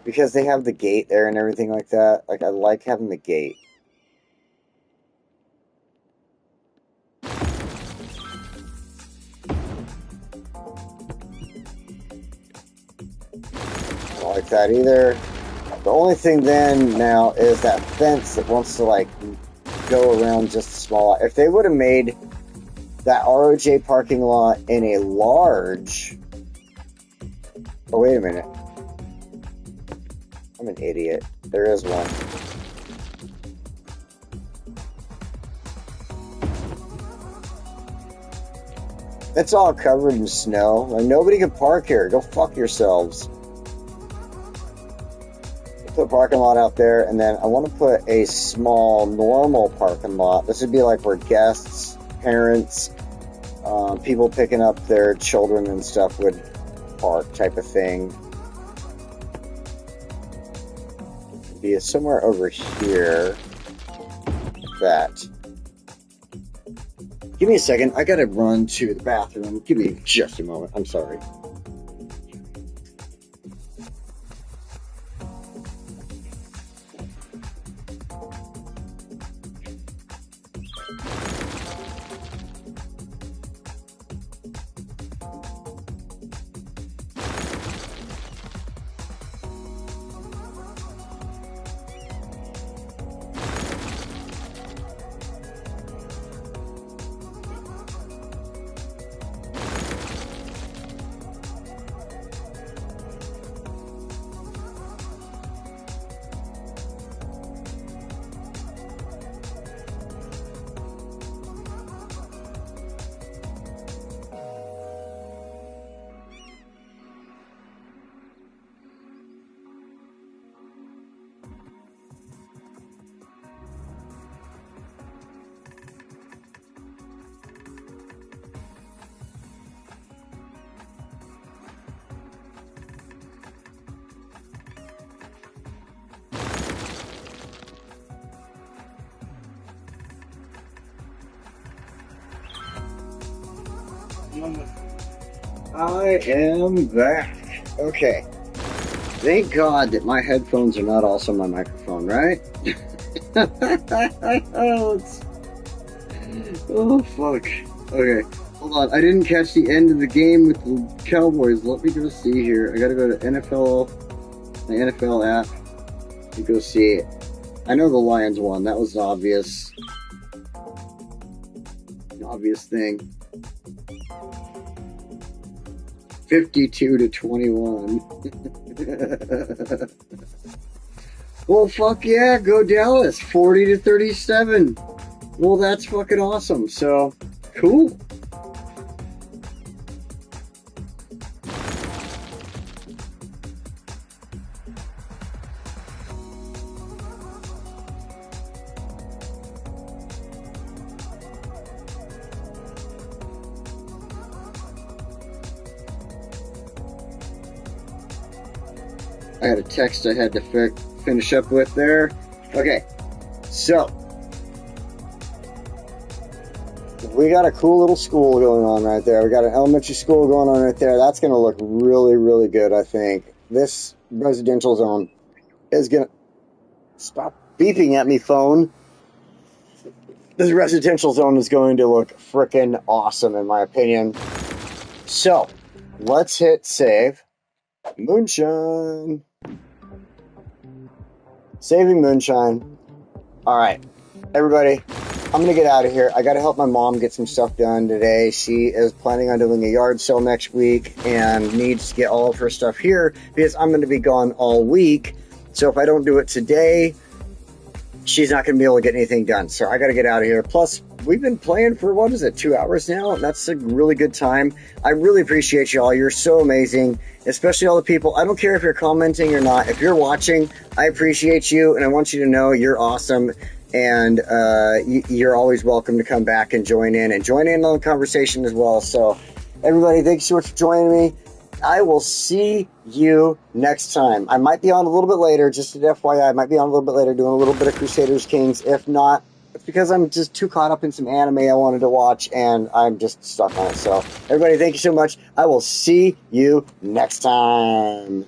Because they have the gate there and everything like that. Like, I like having the gate. I don't like that either. The only thing then now is that fence that wants to like go around just a small lot. If they would have made that ROJ parking lot in a large... Oh, wait a minute. I'm an idiot. There is one. It's all covered in snow. Like, nobody can park here. Go fuck yourselves. Put a parking lot out there, and then I want to put a small, normal parking lot. This would be like where guests, parents, people picking up their children and stuff would park, type of thing. It'd be somewhere over here. Like that. Give me a second. I gotta run to the bathroom. Give me just a moment. I'm sorry. I am back. Okay. Thank God that my headphones are not also my microphone, right? Oh, fuck. Okay. Hold on. I didn't catch the end of the game with the Cowboys. Let me go see here. I gotta go to the NFL app, and go see it. I know the Lions won. That was obvious. An obvious thing. 52-21. Well, fuck yeah, go Dallas. 40-37. Well, that's fucking awesome. So, cool. I had a text I had to finish up with there. Okay, so we got a cool little school going on right there. We got an elementary school going on right there. That's going to look really, really good, I think. This residential zone is going to... Stop beeping at me, phone. This residential zone is going to look freaking awesome, in my opinion. So, let's hit save. Moonshine. Saving Moonshine. Alright, everybody, I'm going to get out of here. I got to help my mom get some stuff done today. She is planning on doing a yard sale next week and needs to get all of her stuff here because I'm going to be gone all week. So if I don't do it today, she's not going to be able to get anything done. So I got to get out of here. Plus, we've been playing for, 2 hours now? That's a really good time. I really appreciate y'all. You're so amazing, especially all the people. I don't care if you're commenting or not. If you're watching, I appreciate you, and I want you to know you're awesome. And you're always welcome to come back and join in on the conversation as well. So, everybody, thanks so much for joining me. I will see you next time. I might be on a little bit later, just an FYI. I might be on a little bit later doing a little bit of Crusaders Kings. If not, it's because I'm just too caught up in some anime I wanted to watch, and I'm just stuck on it. So, everybody, thank you so much. I will see you next time.